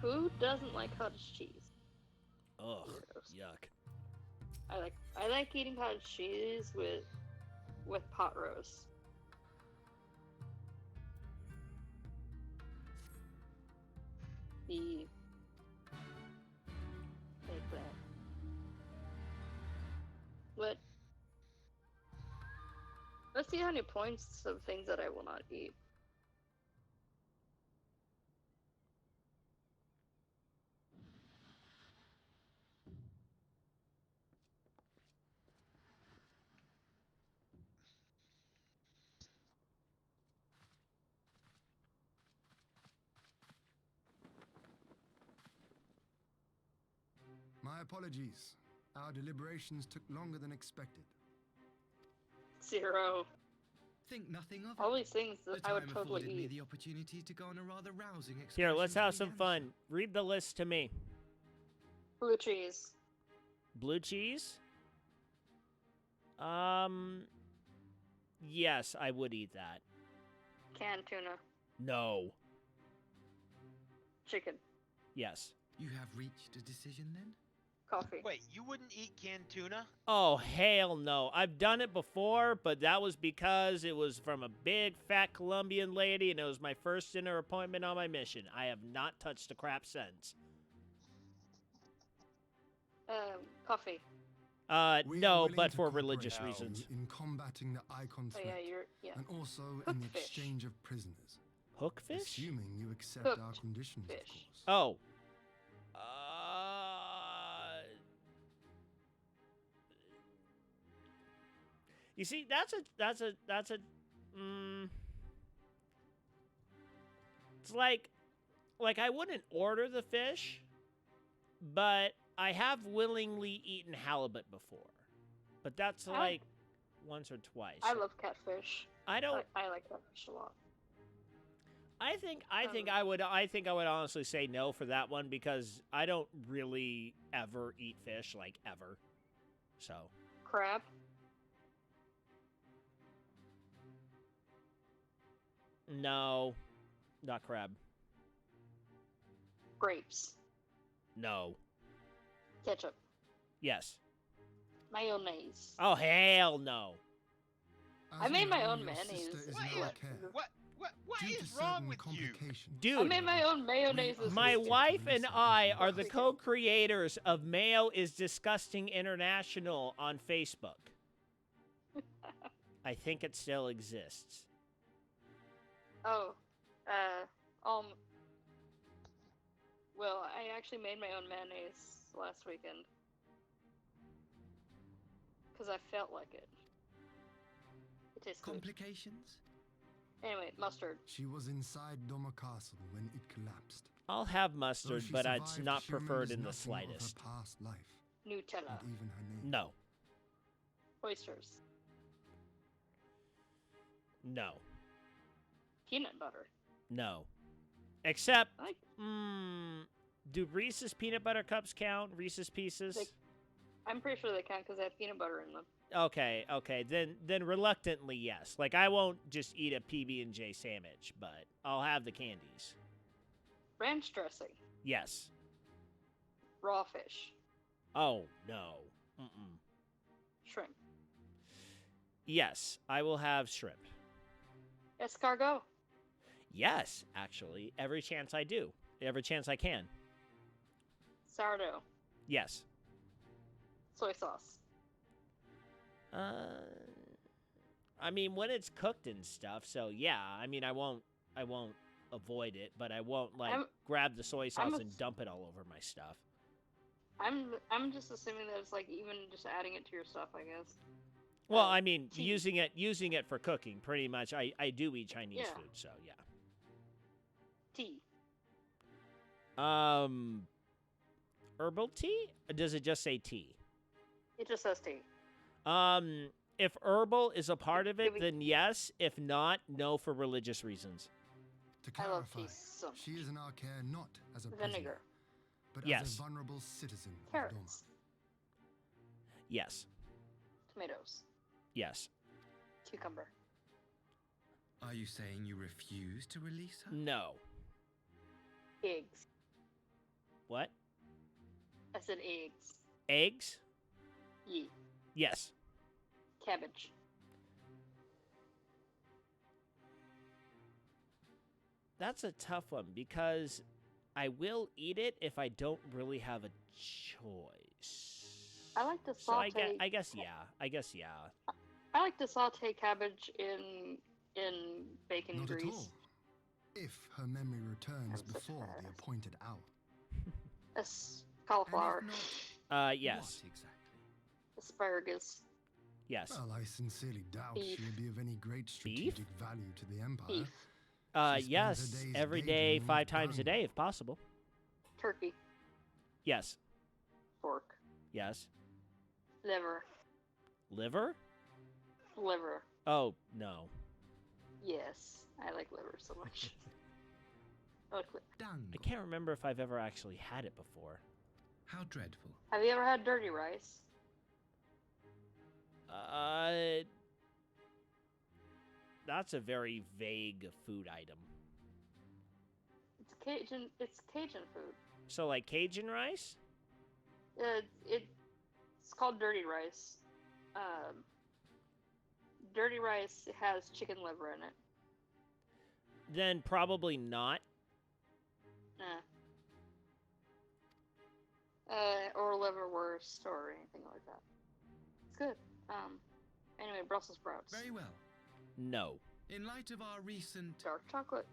Who doesn't like cottage cheese? Ugh, Weirdos. yuck. I like eating cottage cheese with pot roast. The eggplant. What? Let's see how many points of things that I will not eat. My apologies. Our deliberations took longer than expected. 0. Think nothing of it. All these things The that I would time totally afforded me eat. the opportunity to go on a rather rousing Here, excursion let's to have the some Yansu. fun. Read the list to me. Blue cheese. Blue cheese? Yes, I would eat that. Canned tuna. No. Chicken. Yes. You have reached a decision then? Coffee. Wait, you wouldn't eat canned tuna? Oh, hell no. I've done it before, but that was because it was from a big, fat Colombian lady, and it was my first dinner appointment on my mission. I have not touched a crap since. Coffee. We are No, willing but to for cooperate religious No. with you reasons. in combating the Icon Oh threat, yeah, and also Cooked in the fish. exchange of prisoners. Hookfish? Assuming you accept Cooked our conditions, fish. of course. Oh. You see, that's a. It's like I wouldn't order the fish, but I have willingly eaten halibut before. But that's like once or twice. I love catfish. I don't. I like catfish a lot. I think I would honestly say no for that one because I don't really ever eat fish, like ever. So. Crab. No, not crab. Grapes. No. Ketchup. Yes. Mayonnaise. Oh hell no. I made my own your mayonnaise. sister is What in is- our care. What Due is to wrong certain with you? complications. Dude. I made my own mayonnaise this My week. wife and I are the Freaking- co-creators of Mayo is Disgusting International on Facebook. I think it still exists. Oh, well, I actually made my own mayonnaise last weekend. Because I felt like it. It tastes good. Complications? Anyway, mustard. She was inside Doma Castle when it collapsed. I'll have Though mustard, she but it's survived, not she preferred remembers in the nothing slightest. Of her past life, Nutella. not even her name. No. Oysters. No. Peanut butter. No. Except, I like do Reese's peanut butter cups count? Reese's Pieces? I'm pretty sure they count because they have peanut butter in them. Okay. Then reluctantly, yes. Like, I won't just eat a PB&J sandwich, but I'll have the candies. Ranch dressing. Yes. Raw fish. Oh, no. Mm-mm. Shrimp. Yes, I will have shrimp. Escargot. Yes, actually. Every chance I do. Every chance I can. Sourdough. Yes. Soy sauce. I mean, when it's cooked and stuff, so yeah. I mean, I won't avoid it, but I won't, like, grab the soy sauce and dump it all over my stuff. I'm just assuming that it's, like, even just adding it to your stuff, I guess. Well, I mean, tea. using it for cooking, pretty much. I do eat Chinese Yeah. food, so yeah. Tea. Herbal tea? Or does it just say tea? It just says tea. If herbal is a part of it, Maybe- then yes. If not, no for religious reasons. To I love clarify, tea so much. she is in our care not as a Vinegar. prisoner, but Yes. as a vulnerable citizen of Carrots. Yes. Tomatoes. Yes. Cucumber. Are you saying you refuse to release her? No. Eggs. What? I said eggs. Eggs? Ye. Yes. Cabbage. That's a tough one because I will eat it if I don't really have a choice. I like to So saute. I guess yeah. I like to saute cabbage in bacon Not grease. at all. If her memory returns I'm such a before the badass. appointed hour. As And cauliflower. if not, Yes. what exactly? Asparagus. Yes. Well, I sincerely doubt Beef. she will be of any great strategic value to the Empire. Beef. She spends her Yes. days Every day, daydreaming 5 of times a dining. day, if possible. Turkey. Yes. Pork. Yes. Liver. Liver? Liver. Oh, no. Yes. I like liver so much. I like liver. I Dango. can't remember if I've ever actually had it before. How dreadful. Have you ever had dirty rice? That's a very vague food item. It's Cajun food. So, like Cajun rice? It's called dirty rice. Dirty rice has chicken liver in it. Then probably not. Or liverwurst or anything like that. It's good. Anyway, Brussels sprouts. Very well. No. In light of our recent Dark chocolate.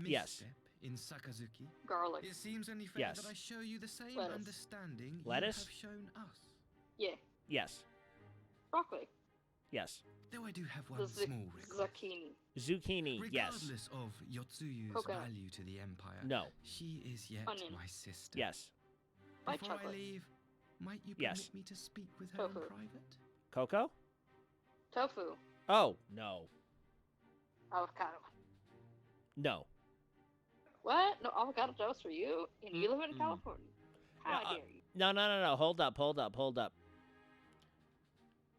Yes. misstep in Sakazuki, Garlic. it seems only fair Yes. that I show you the same Lettuce. understanding Lettuce? you have shown us. Yeah. Yes. Broccoli. Yes. Though I do have The one small regret. zucchini. Zucchini. Yes. Regardless of Yotsuyu's Coconut. value to the Empire, No. she is yet Onion. my sister. Yes. White Before I chocolate. leave, might you Yes. permit me to speak with her Tofu. in private? Coco? Tofu. Oh, no. Avocado. No. What? No avocado toast for you? And you live in Mm-mm. California? How Yeah, dare you? No. Hold up.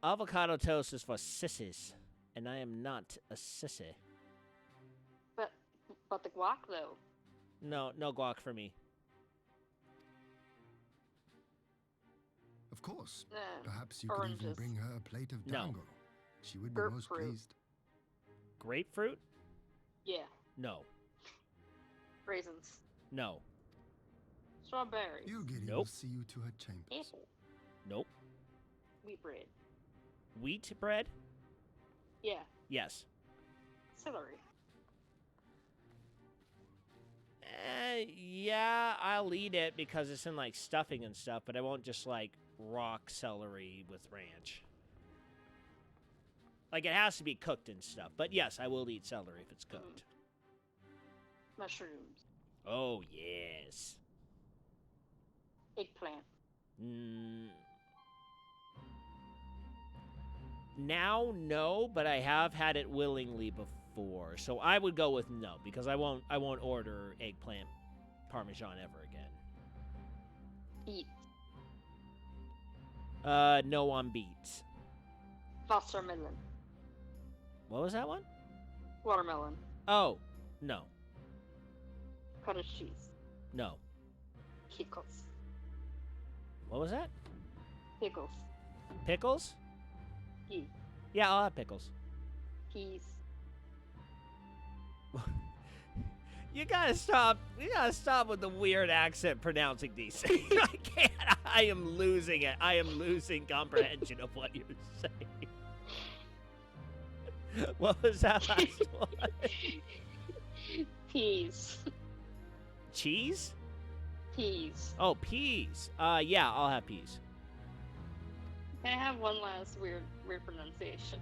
Avocado toast is for sissies, and I am not a sissy. But the guac though. No guac for me. Of course. Eh, Perhaps you could even oranges. bring her a plate of No. dango. She would be most Grapefruit. pleased. Grapefruit? Yeah. No. Raisins. No. Strawberries. Yugiri will Nope. see you to her chambers. Apple. Nope. Wheat bread. Wheat bread? Yeah. Yes. Celery. Yeah, I'll eat it because it's in like stuffing and stuff, but I won't just like rock celery with ranch. Like it has to be cooked and stuff. But yes, I will eat celery if it's cooked. Mushrooms. Oh, yes. Eggplant. Now, no, but I have had it willingly before. So I would go with no because I won't order eggplant parmesan ever again. Beet. No on beets. Wassermelon. What was that one? Watermelon. Oh, no. Cottage cheese. No. Pickles. What was that? Pickles. Pickles? Peas. Yeah, I'll have pickles. Peas. You gotta stop with the weird accent pronouncing these things. I can't. I am losing it. I am losing comprehension of what you're saying. What was that last one? Peas. Cheese? Peas. Oh, peas. Yeah, I'll have peas. Can I have one last weird pronunciation?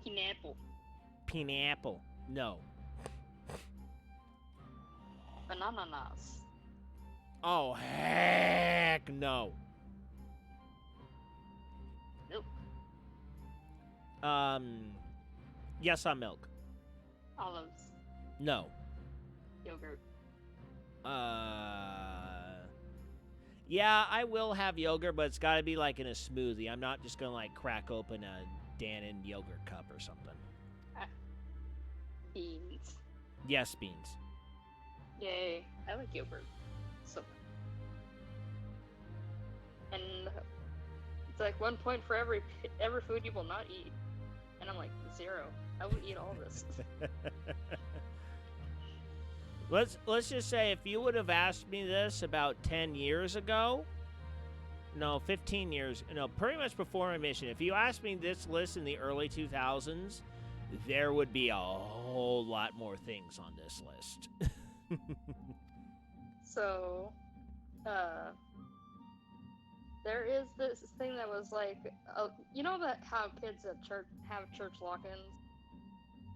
Pineapple. Pineapple. No. Bananas. Oh, heck no. Nope. Yes on milk. Olives. No. Yogurt. Yeah, I will have yogurt, but it's got to be like in a smoothie. I'm not just going to like crack open a Dannon yogurt cup or something. Beans. Yes, beans. Yay. I like yogurt. So. And it's like 1 point for every food you will not eat. And I'm like, 0. I will eat all this. Let's just say if you would have asked me this about 10 years ago, no, 15 years, no, pretty much before my mission, if you asked me this list in the early 2000s, there would be a whole lot more things on this list. So, there is this thing that was like, you know that how kids at church have church lock-ins,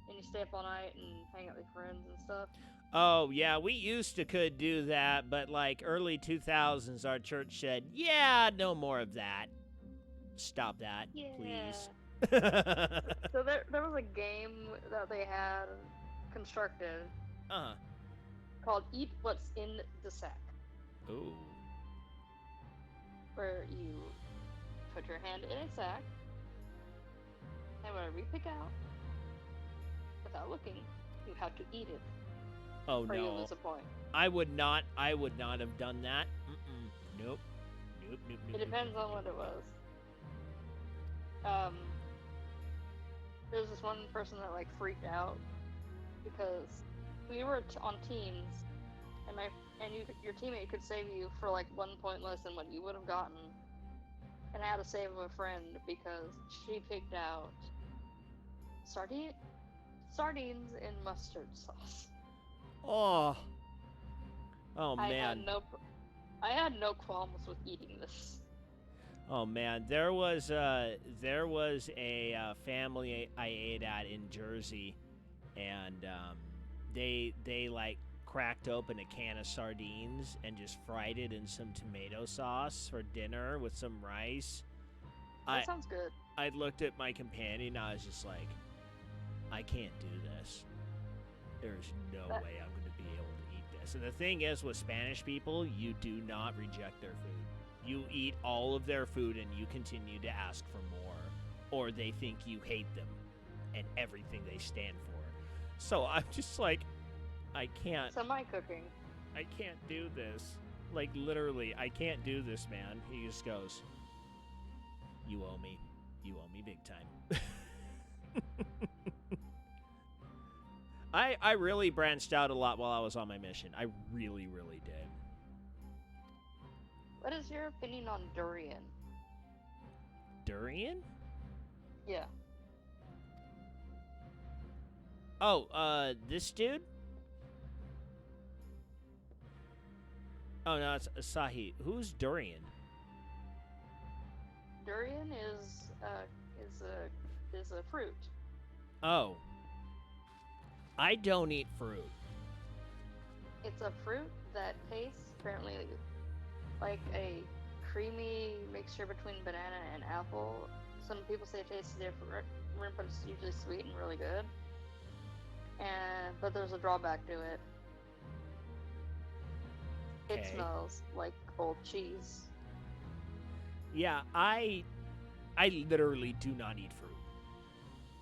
and you stay up all night and hang out with friends and stuff. Oh, yeah, we used to could do that, but like early 2000s, our church said, yeah, no more of that. Stop that, please. So there was a game that they had constructed called Eat What's in the Sack. Ooh. Where you put your hand in a sack, and whatever you pick out, without looking, you have to eat it. Oh, or you no. lose a point. I would not have done that. Nope. It depends on what it was. There's this one person that like freaked out because we were on teams, and your teammate could save you for like 1 point less than what you would have gotten, and I had to save a friend because she picked out sardines in mustard sauce. Oh man. I had no qualms with eating this. Oh man, there was a family I ate at in Jersey, and they like cracked open a can of sardines and just fried it in some tomato sauce for dinner with some rice. That sounds good. I looked at my companion. I was just like, I can't do this. There's no way I'm going to be able to eat this. And the thing is, with Spanish people, you do not reject their food. You eat all of their food and you continue to ask for more, or they think you hate them and everything they stand for. So I'm just like, I can't. Semi-cooking. I can't do this. Like, literally, I can't do this, man. He just goes, you owe me. You owe me big time. I really branched out a lot while I was on my mission. I really, really did. What is your opinion on durian? Durian? Yeah. Oh, this dude? Oh, no, it's Asahi. Who's Durian? Durian is a fruit. Oh. I don't eat fruit. It's a fruit that tastes apparently like a creamy mixture between banana and apple. Some people say it tastes different, but it's usually sweet and really good. But there's a drawback to it. It Okay. smells like old cheese. Yeah, I literally do not eat fruit.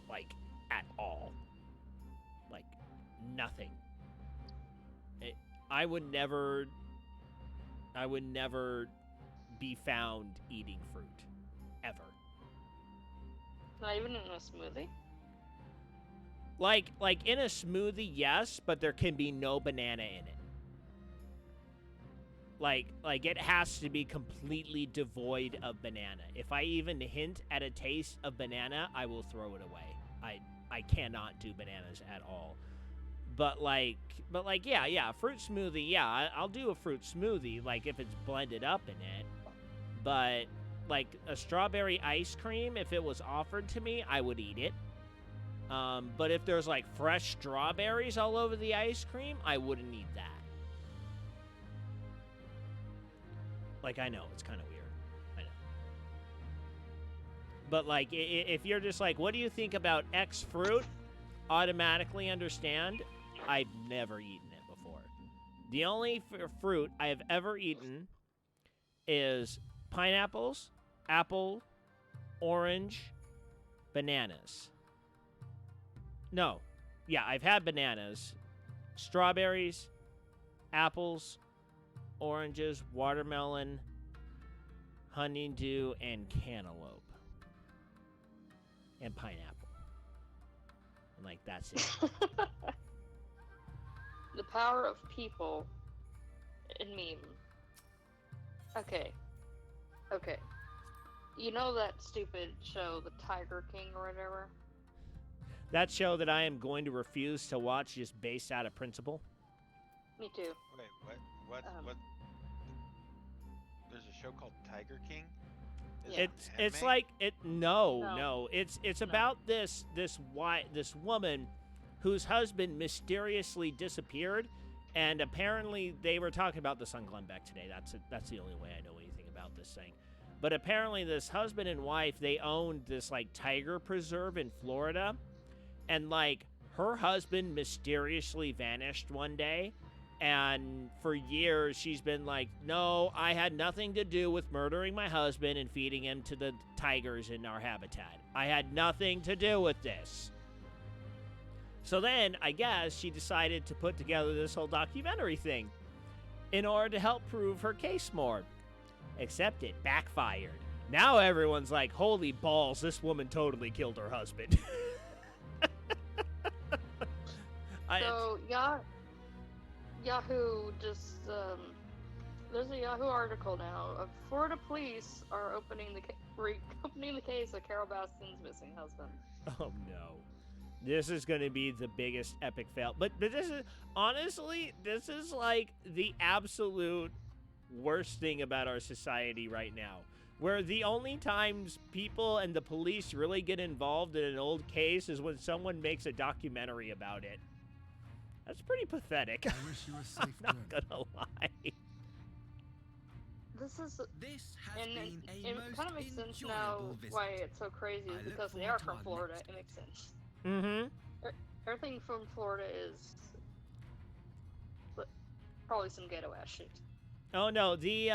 Like, at all. Like, nothing. I would never be found eating fruit. Ever. Not even in a smoothie? Like in a smoothie, yes, but there can be no banana in it. Like it has to be completely devoid of banana. If I even hint at a taste of banana, I will throw it away. I cannot do bananas at all. But yeah, fruit smoothie, yeah, I'll do a fruit smoothie, like if it's blended up in it. But like a strawberry ice cream, if it was offered to me, I would eat it. But if there's like fresh strawberries all over the ice cream, I wouldn't eat that. Like, I know, it's kind of weird. I know. But, like, if you're just like, what do you think about X fruit? Automatically understand, I've never eaten it before. The only fruit I have ever eaten is pineapples, apple, orange, bananas. No. Yeah, I've had bananas, strawberries, apples, oranges, watermelon, honeydew, and cantaloupe. And pineapple. And, like, that's it. The power of people in meme. Okay. You know that stupid show, The Tiger King or whatever? That show that I am going to refuse to watch just based out of principle. Me too. Wait, what? There's a show called Tiger King? Yeah. It's like it. No. It's about this woman whose husband mysteriously disappeared, and apparently they were talking about this on Glenn Beck today. That's the only way I know anything about this thing. But apparently this husband and wife, they owned this like tiger preserve in Florida, and like her husband mysteriously vanished one day. And for years, she's been like, no, I had nothing to do with murdering my husband and feeding him to the tigers in our habitat. I had nothing to do with this. So then, I guess, she decided to put together this whole documentary thing in order to help prove her case more. Except it backfired. Now everyone's like, holy balls, this woman totally killed her husband. Yahoo just, there's a Yahoo article now. Florida police are opening the case of Carol Baskin's missing husband. Oh no. This is going to be the biggest epic fail. But this is, honestly, this is like the absolute worst thing about our society right now. where the only times people and the police really get involved in an old case is when someone makes a documentary about it. That's pretty pathetic. I wish you a safe I'm journey. not gonna lie. This is, This has and been a it most kind of makes sense now enjoyable visit. why it's so crazy is I look because they forward are to from our Florida. next It makes sense. Mm-hmm. Everything from Florida is probably some ghetto ass shit. Oh no, the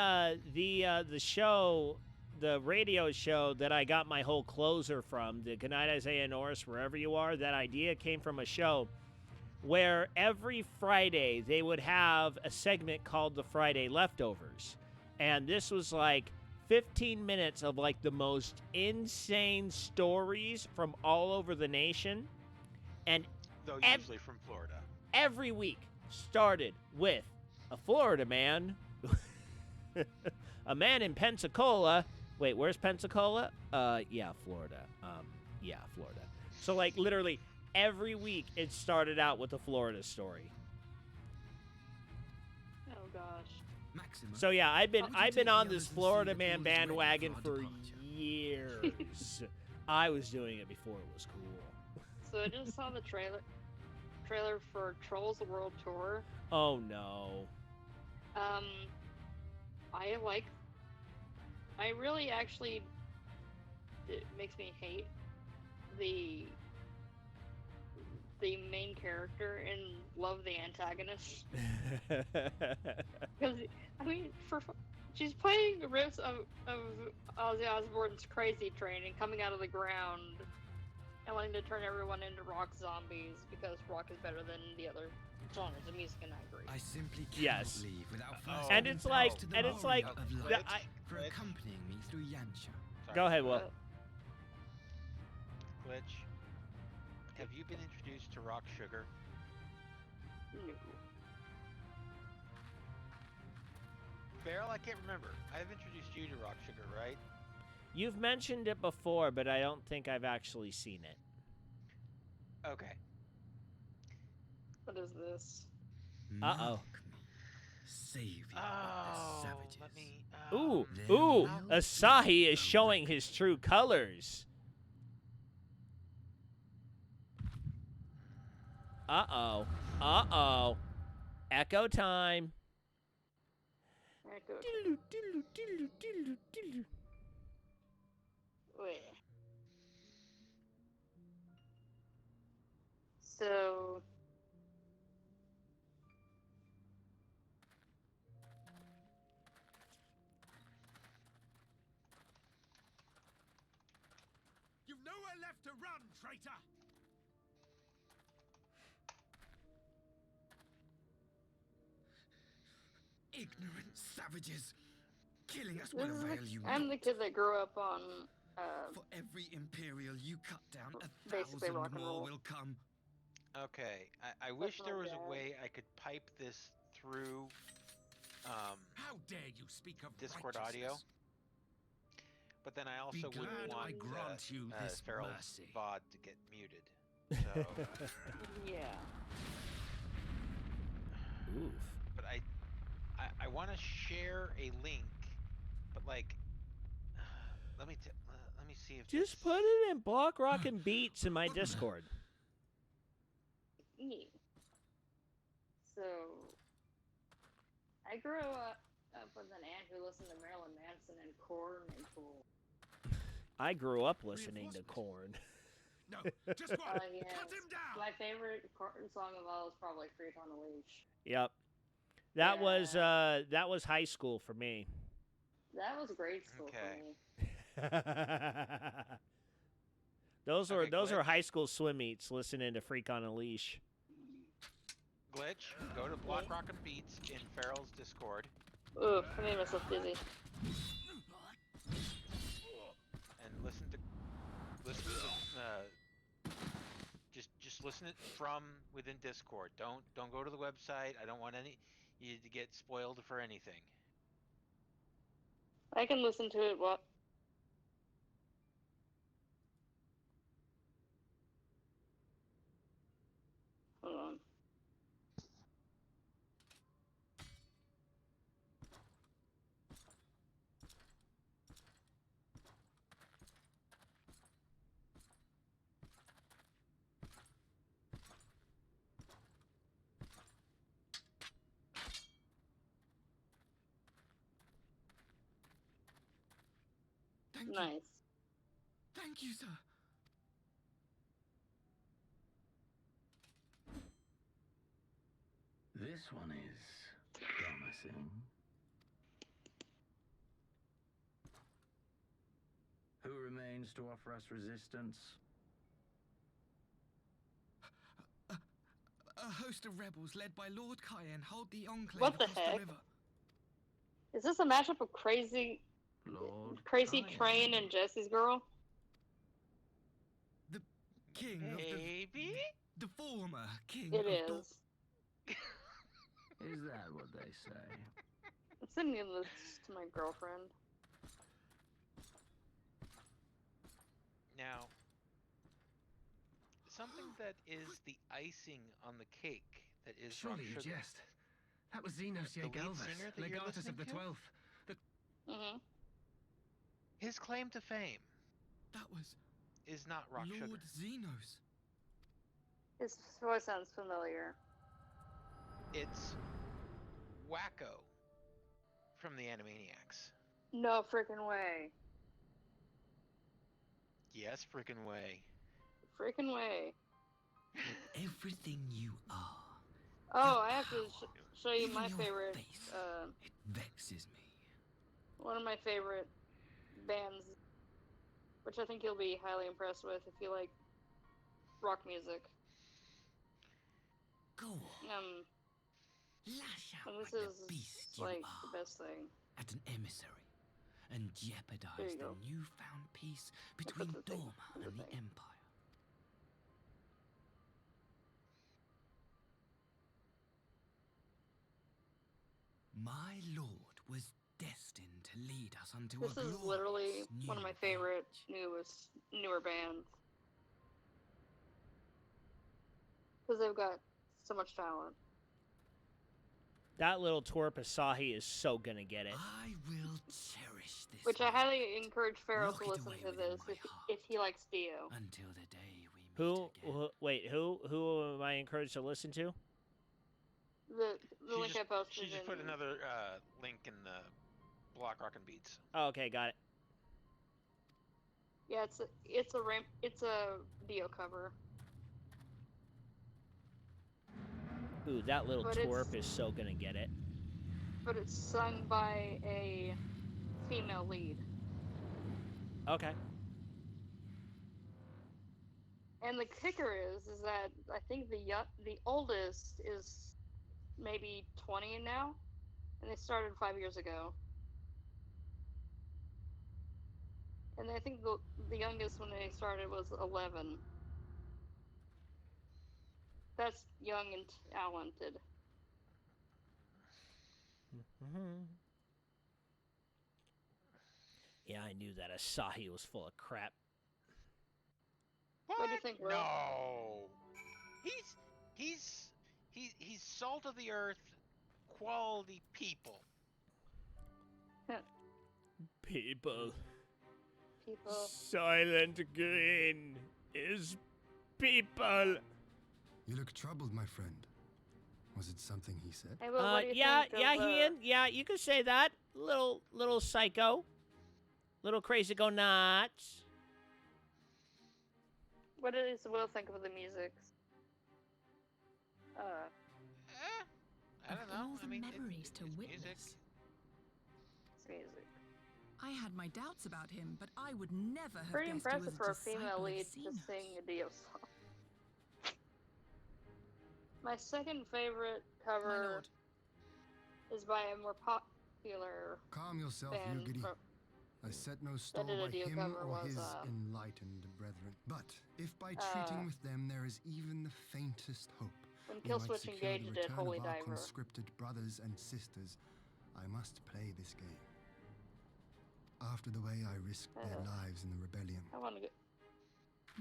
show, the radio show that I got my whole closer from, the Good Night Isaiah Norris, wherever you are, that idea came from a show where every Friday they would have a segment called the Friday Leftovers. And this was like 15 minutes of like the most insane stories from all over the nation. And Though usually from Florida. every week started with a Florida man, a man in Pensacola. Wait, where's Pensacola? Yeah, Florida. Yeah, Florida. So like literally every week it started out with a Florida story. Oh gosh. Maxima, So yeah, I've been would you take on the this others and see Florida that man all is ready bandwagon our for departure? years. I was doing it before it was cool. So I just saw the trailer for Trolls World Tour. Oh no. I really actually, it makes me hate the main character and love the antagonist. Because, I mean, she's playing the riffs of Ozzy Osbourne's Crazy Train and coming out of the ground and wanting to turn everyone into rock zombies because rock is better than the other genres of music, and I agree. I simply cannot Yes. leave without first And giving it's like- thanks to the and it's warrior like of the- light I- for accompanying me through Yansha. Sorry. Go ahead, Will. Glitch, have you been introduced to rock sugar? No. Farrell, I can't remember. I've introduced you to rock sugar, right? You've mentioned it before, but I don't think I've actually seen it. Okay. What is this? Uh-oh. Mark me, savior of the savages. Let me. Ooh, There ooh, will Asahi be is a showing his true colors. Uh-oh. Uh-oh. Echo time. Echo. Diddle-oo, diddle-oo, diddle-oo, diddle-oo, diddle-oo. Wait. So. You've nowhere left to run, traitor! Ignorant savages! Killing us This will is avail you I'm not. the kid that grew up on, For every Imperial you cut down, a basically thousand rock and more roll. will come. Okay. I wish That's there my was dad. a way I could pipe this through How dare you speak of Discord audio. righteousness? But then I Be also wouldn't glad I want grant you this Farrell's mercy. VOD to get muted. So, Yeah. Oof. but I want to share a link, but like, let me see if Just this- put it in Block Rock and Beats in my Discord. Yeah. So, I grew up with an aunt who listened to Marilyn Manson and Korn and Tool. I grew up listening to Korn. No, just one. Yeah. Cut him down! My favorite Korn song of all is probably Freak on a Leash. Yep. That was high school for me. That was grade school Okay. for me. Those Okay, are Glitch. high school swim meets listening to Freak on a Leash. Glitch, go to Block Rock and Beats in Farrell's Discord Ugh, I made myself dizzy. and listen to just listen it from within Discord. Don't go to the website. I don't want you to get spoiled for anything. I can listen to it. What? Hold on. Thank you. Nice. Thank you, sir. This one is promising. Who remains to offer us resistance? A host of rebels led by Lord Cayenne hold the enclave What the across heck? the river. Is this a matchup of Crazy Lord Train Cayenne. and Jesse's girl? The king Maybe? of the former king It of is. Is that what they say? I'm sending this to my girlfriend. Now, something that is the icing on the cake that is Surely you Rocksugar. jest. That was Xenos The lead Jaegelvis, singer that you're legatus of listening the to? 12th. Mm-hmm. His claim to fame that was is not Rocksugar. Lord Xenos. His voice sounds familiar. It's Wacko from the Animaniacs. No freaking way. Yes, frickin' way. Freaking way. Everything you are. Oh, Your I have to power, show you even my your favorite, face, it vexes me. one of my favorite bands, which I think you'll be highly impressed with if you like rock music. Go on. Lash out And this like is the beast like you the are best thing. at an emissary and There jeopardize you the go. newfound peace That's between the thing. Dorma That's the and the thing. Empire. My lord was destined to lead us unto This a is glorious literally one of new my favorite age. newer bands. Because they've got so much talent. That little twerp Asahi is so gonna get it. I will cherish this Which I moment highly encourage Pharaoh Lock to it listen away to within this my if he likes Dio. until the day we meet Who? again. Wait. Who am I encouraged to listen to? The link I posted She just in... put another link in the Block Rockin' Beats. Oh, okay, got it. Yeah, it's a Dio cover. Ooh, that little But twerp is so gonna get it. But it's sung by a female lead. Okay. And the kicker is that I think the oldest is maybe 20 now, and they started 5 years ago. And I think the youngest when they started was 11. That's young and talented. Yeah, I knew that Asahi was full of crap. What do you think, Will? No. He's salt of the earth, quality people. People. People. Silent Green is people. You look troubled, my friend. Was it something he said? Hey, Will, what do you Yeah, think yeah, of, Ian. Yeah, you could say that. Little psycho. Little crazy go nuts. What does Will think of the music? I don't know. All the I mean, memories to it's witness. music. It's music. I had my doubts about him, but I would never have Pretty guessed he was impressive for a disciple female of lead to Xenos. sing a Dio song. My second favorite My cover lord. is by a more popular Calm yourself, band. Yugiri. I set no store did a by Dio him cover or was, his enlightened brethren. But if by treating with them there is even the faintest hope, when we might Killswitch secure engaged the at return Holy of our Diver. conscripted brothers and sisters, I must play this game. After the way I risked their lives in the rebellion. I want to go.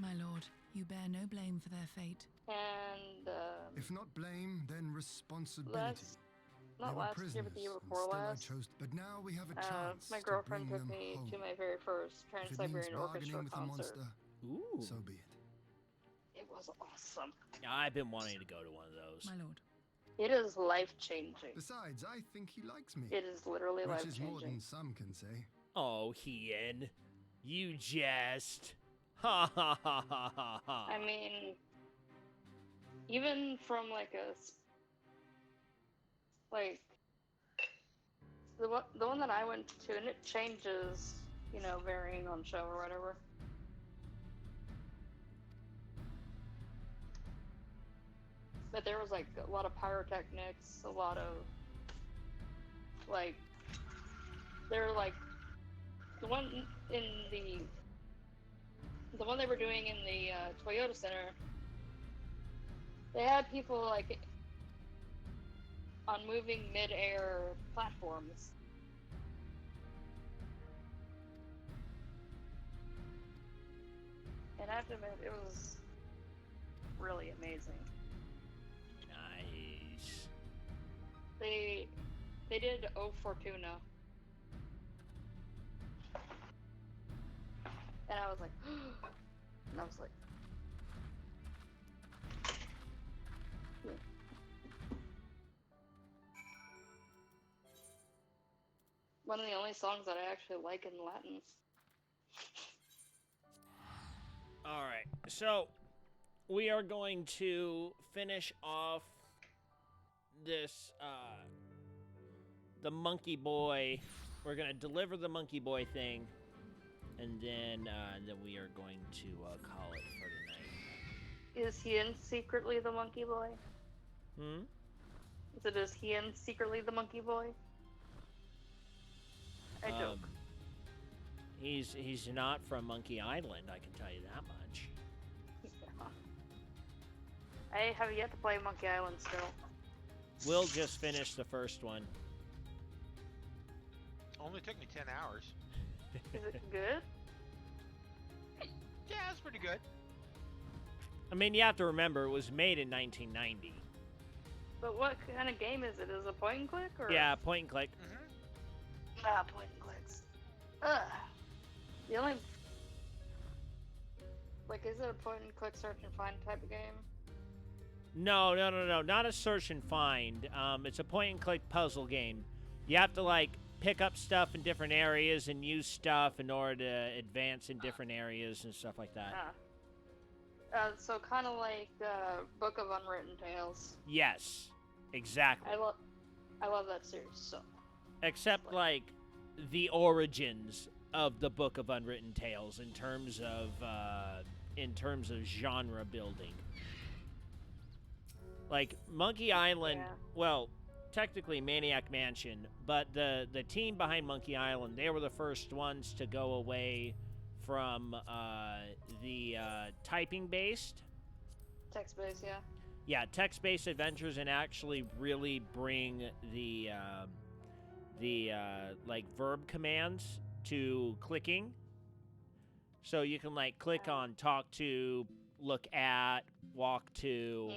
My lord, you bear no blame for their fate. And If not blame, then responsibility. not They were last year, but the year prisoners, and before still last. I chose. But now we have a chance My to girlfriend bring took them me home. to my very first If it means Trans-Siberian bargaining Orchestra with a concert. monster, Ooh. so be it. It was awesome. I've been wanting to go to one of those. My lord. It is life-changing. Besides, I think he likes me. It is literally Which is more life-changing. than some can say. Oh, Ian. You jest. Ha ha ha ha ha ha. I mean, even from like like the one that I went to, and it changes, you know, varying on show or whatever. But there was like a lot of pyrotechnics, a lot of like they're like the one in the one they were doing in the Toyota Center. They had people like on moving mid-air platforms. And I have to admit, it was really amazing. Nice. They did O Fortuna. And I was like, and I was like, one of the only songs that I actually like in Latin. All right, so we are going to finish off this, the Monkey Boy. We're gonna deliver the Monkey Boy thing, and then we are going to call it for tonight. Is he in secretly the Monkey Boy? Is he in secretly the Monkey Boy? I joke. He's not from Monkey Island, I can tell you that much. Yeah. I have yet to play Monkey Island still. Will just finished the first one. Only took me 10 hours. Is it good? Yeah, it's pretty good. I mean, you have to remember, it was made in 1990. But what kind of game is it? Is it a point and click? Or? Yeah, point and click. Ah, point and clicks. Ugh. The only... Like, is it a point and click search and find type of game? No, not a search and find. It's a point and click puzzle game. You have to, like, pick up stuff in different areas and use stuff in order to advance in different areas and stuff like that. So kind of like Book of Unwritten Tales. Yes, exactly. I love that series so. Except like the origins of the Book of Unwritten Tales in terms of genre building. Like Monkey Island, well, technically Maniac Mansion, but the team behind Monkey Island, they were the first ones to go away from the typing-based. Text-based, yeah. Yeah, text-based adventures, and actually really bring the like verb commands to clicking. So you can like click on talk to, look at, walk to.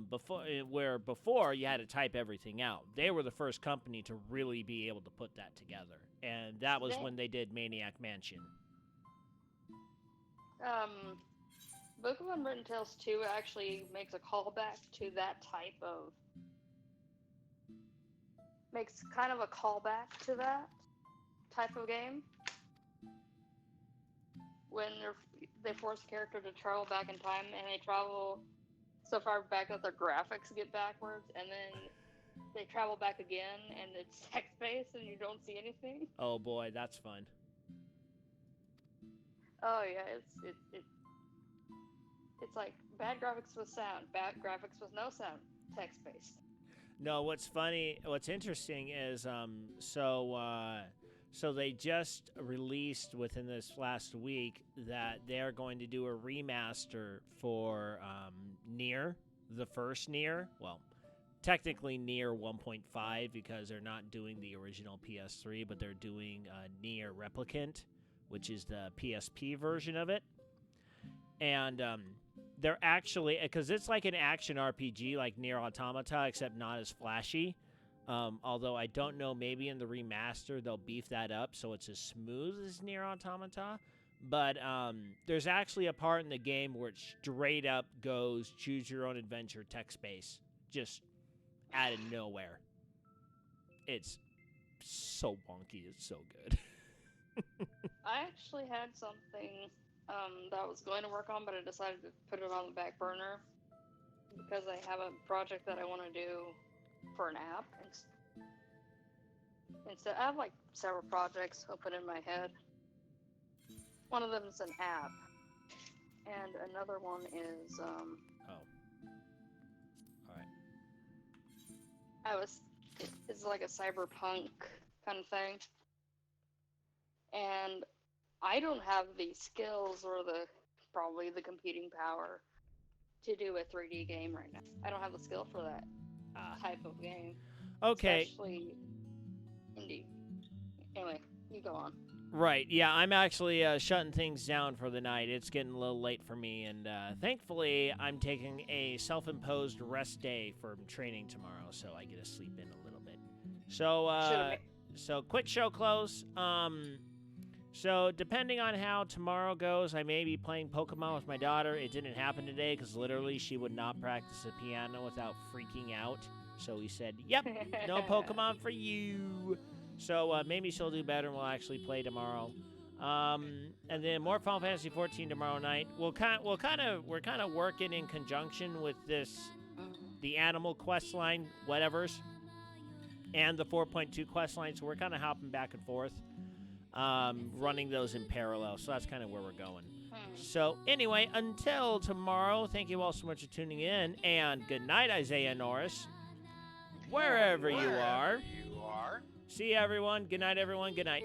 Before you had to type everything out. They were the first company to really be able to put that together, and that was when they did Maniac Mansion. Book of Unwritten Tales 2 actually makes a callback to that type of... Makes kind of a callback to that type of game. When they force a character to travel back in time, and they travel so far back that their graphics get backwards, and then they travel back again, and it's text-based, and you don't see anything. Oh boy, that's fun. Oh yeah, it's like bad graphics with sound, bad graphics with no sound, text-based. No, what's interesting is so they just released within this last week that they're going to do a remaster for Nier, the first Nier. Well, technically Nier 1.5 because they're not doing the original PS3, but they're doing Nier Replicant, which is the PSP version of it. And they're actually, because it's like an action RPG like Nier Automata, except not as flashy. Although I don't know, maybe in the remaster they'll beef that up so it's as smooth as Nier Automata. But there's actually a part in the game where it straight up goes choose your own adventure text-based, just out of nowhere. It's so wonky, it's so good. I actually had something that I was going to work on, but I decided to put it on the back burner because I have a project that I want to do for an app. Instead, I have like several projects open in my head. One of them is an app, and another one is Oh. All right. It's like a cyberpunk kind of thing, and I don't have the skills or probably the computing power to do a 3D game right now. I don't have the skill for that type of game. Okay. Especially indie. Anyway, you go on. Right. Yeah, I'm actually shutting things down for the night. It's getting a little late for me, and thankfully, I'm taking a self-imposed rest day from training tomorrow, so I get to sleep in a little bit. So quick show close. So depending on how tomorrow goes, I may be playing Pokemon with my daughter. It didn't happen today because literally she would not practice the piano without freaking out. So we said, "Yep, no Pokemon for you." So maybe she'll do better and we'll actually play tomorrow. And then more Final Fantasy 14 tomorrow night. We're kind of working in conjunction with the Animal quest line, whatevers, and the 4.2 quest line. So we're kind of hopping back and forth, running those in parallel. So that's kind of where we're going. So anyway, until tomorrow, thank you all so much for tuning in, and good night, Isaiah Norris, wherever you are. See you, everyone. Good night, everyone. Good night.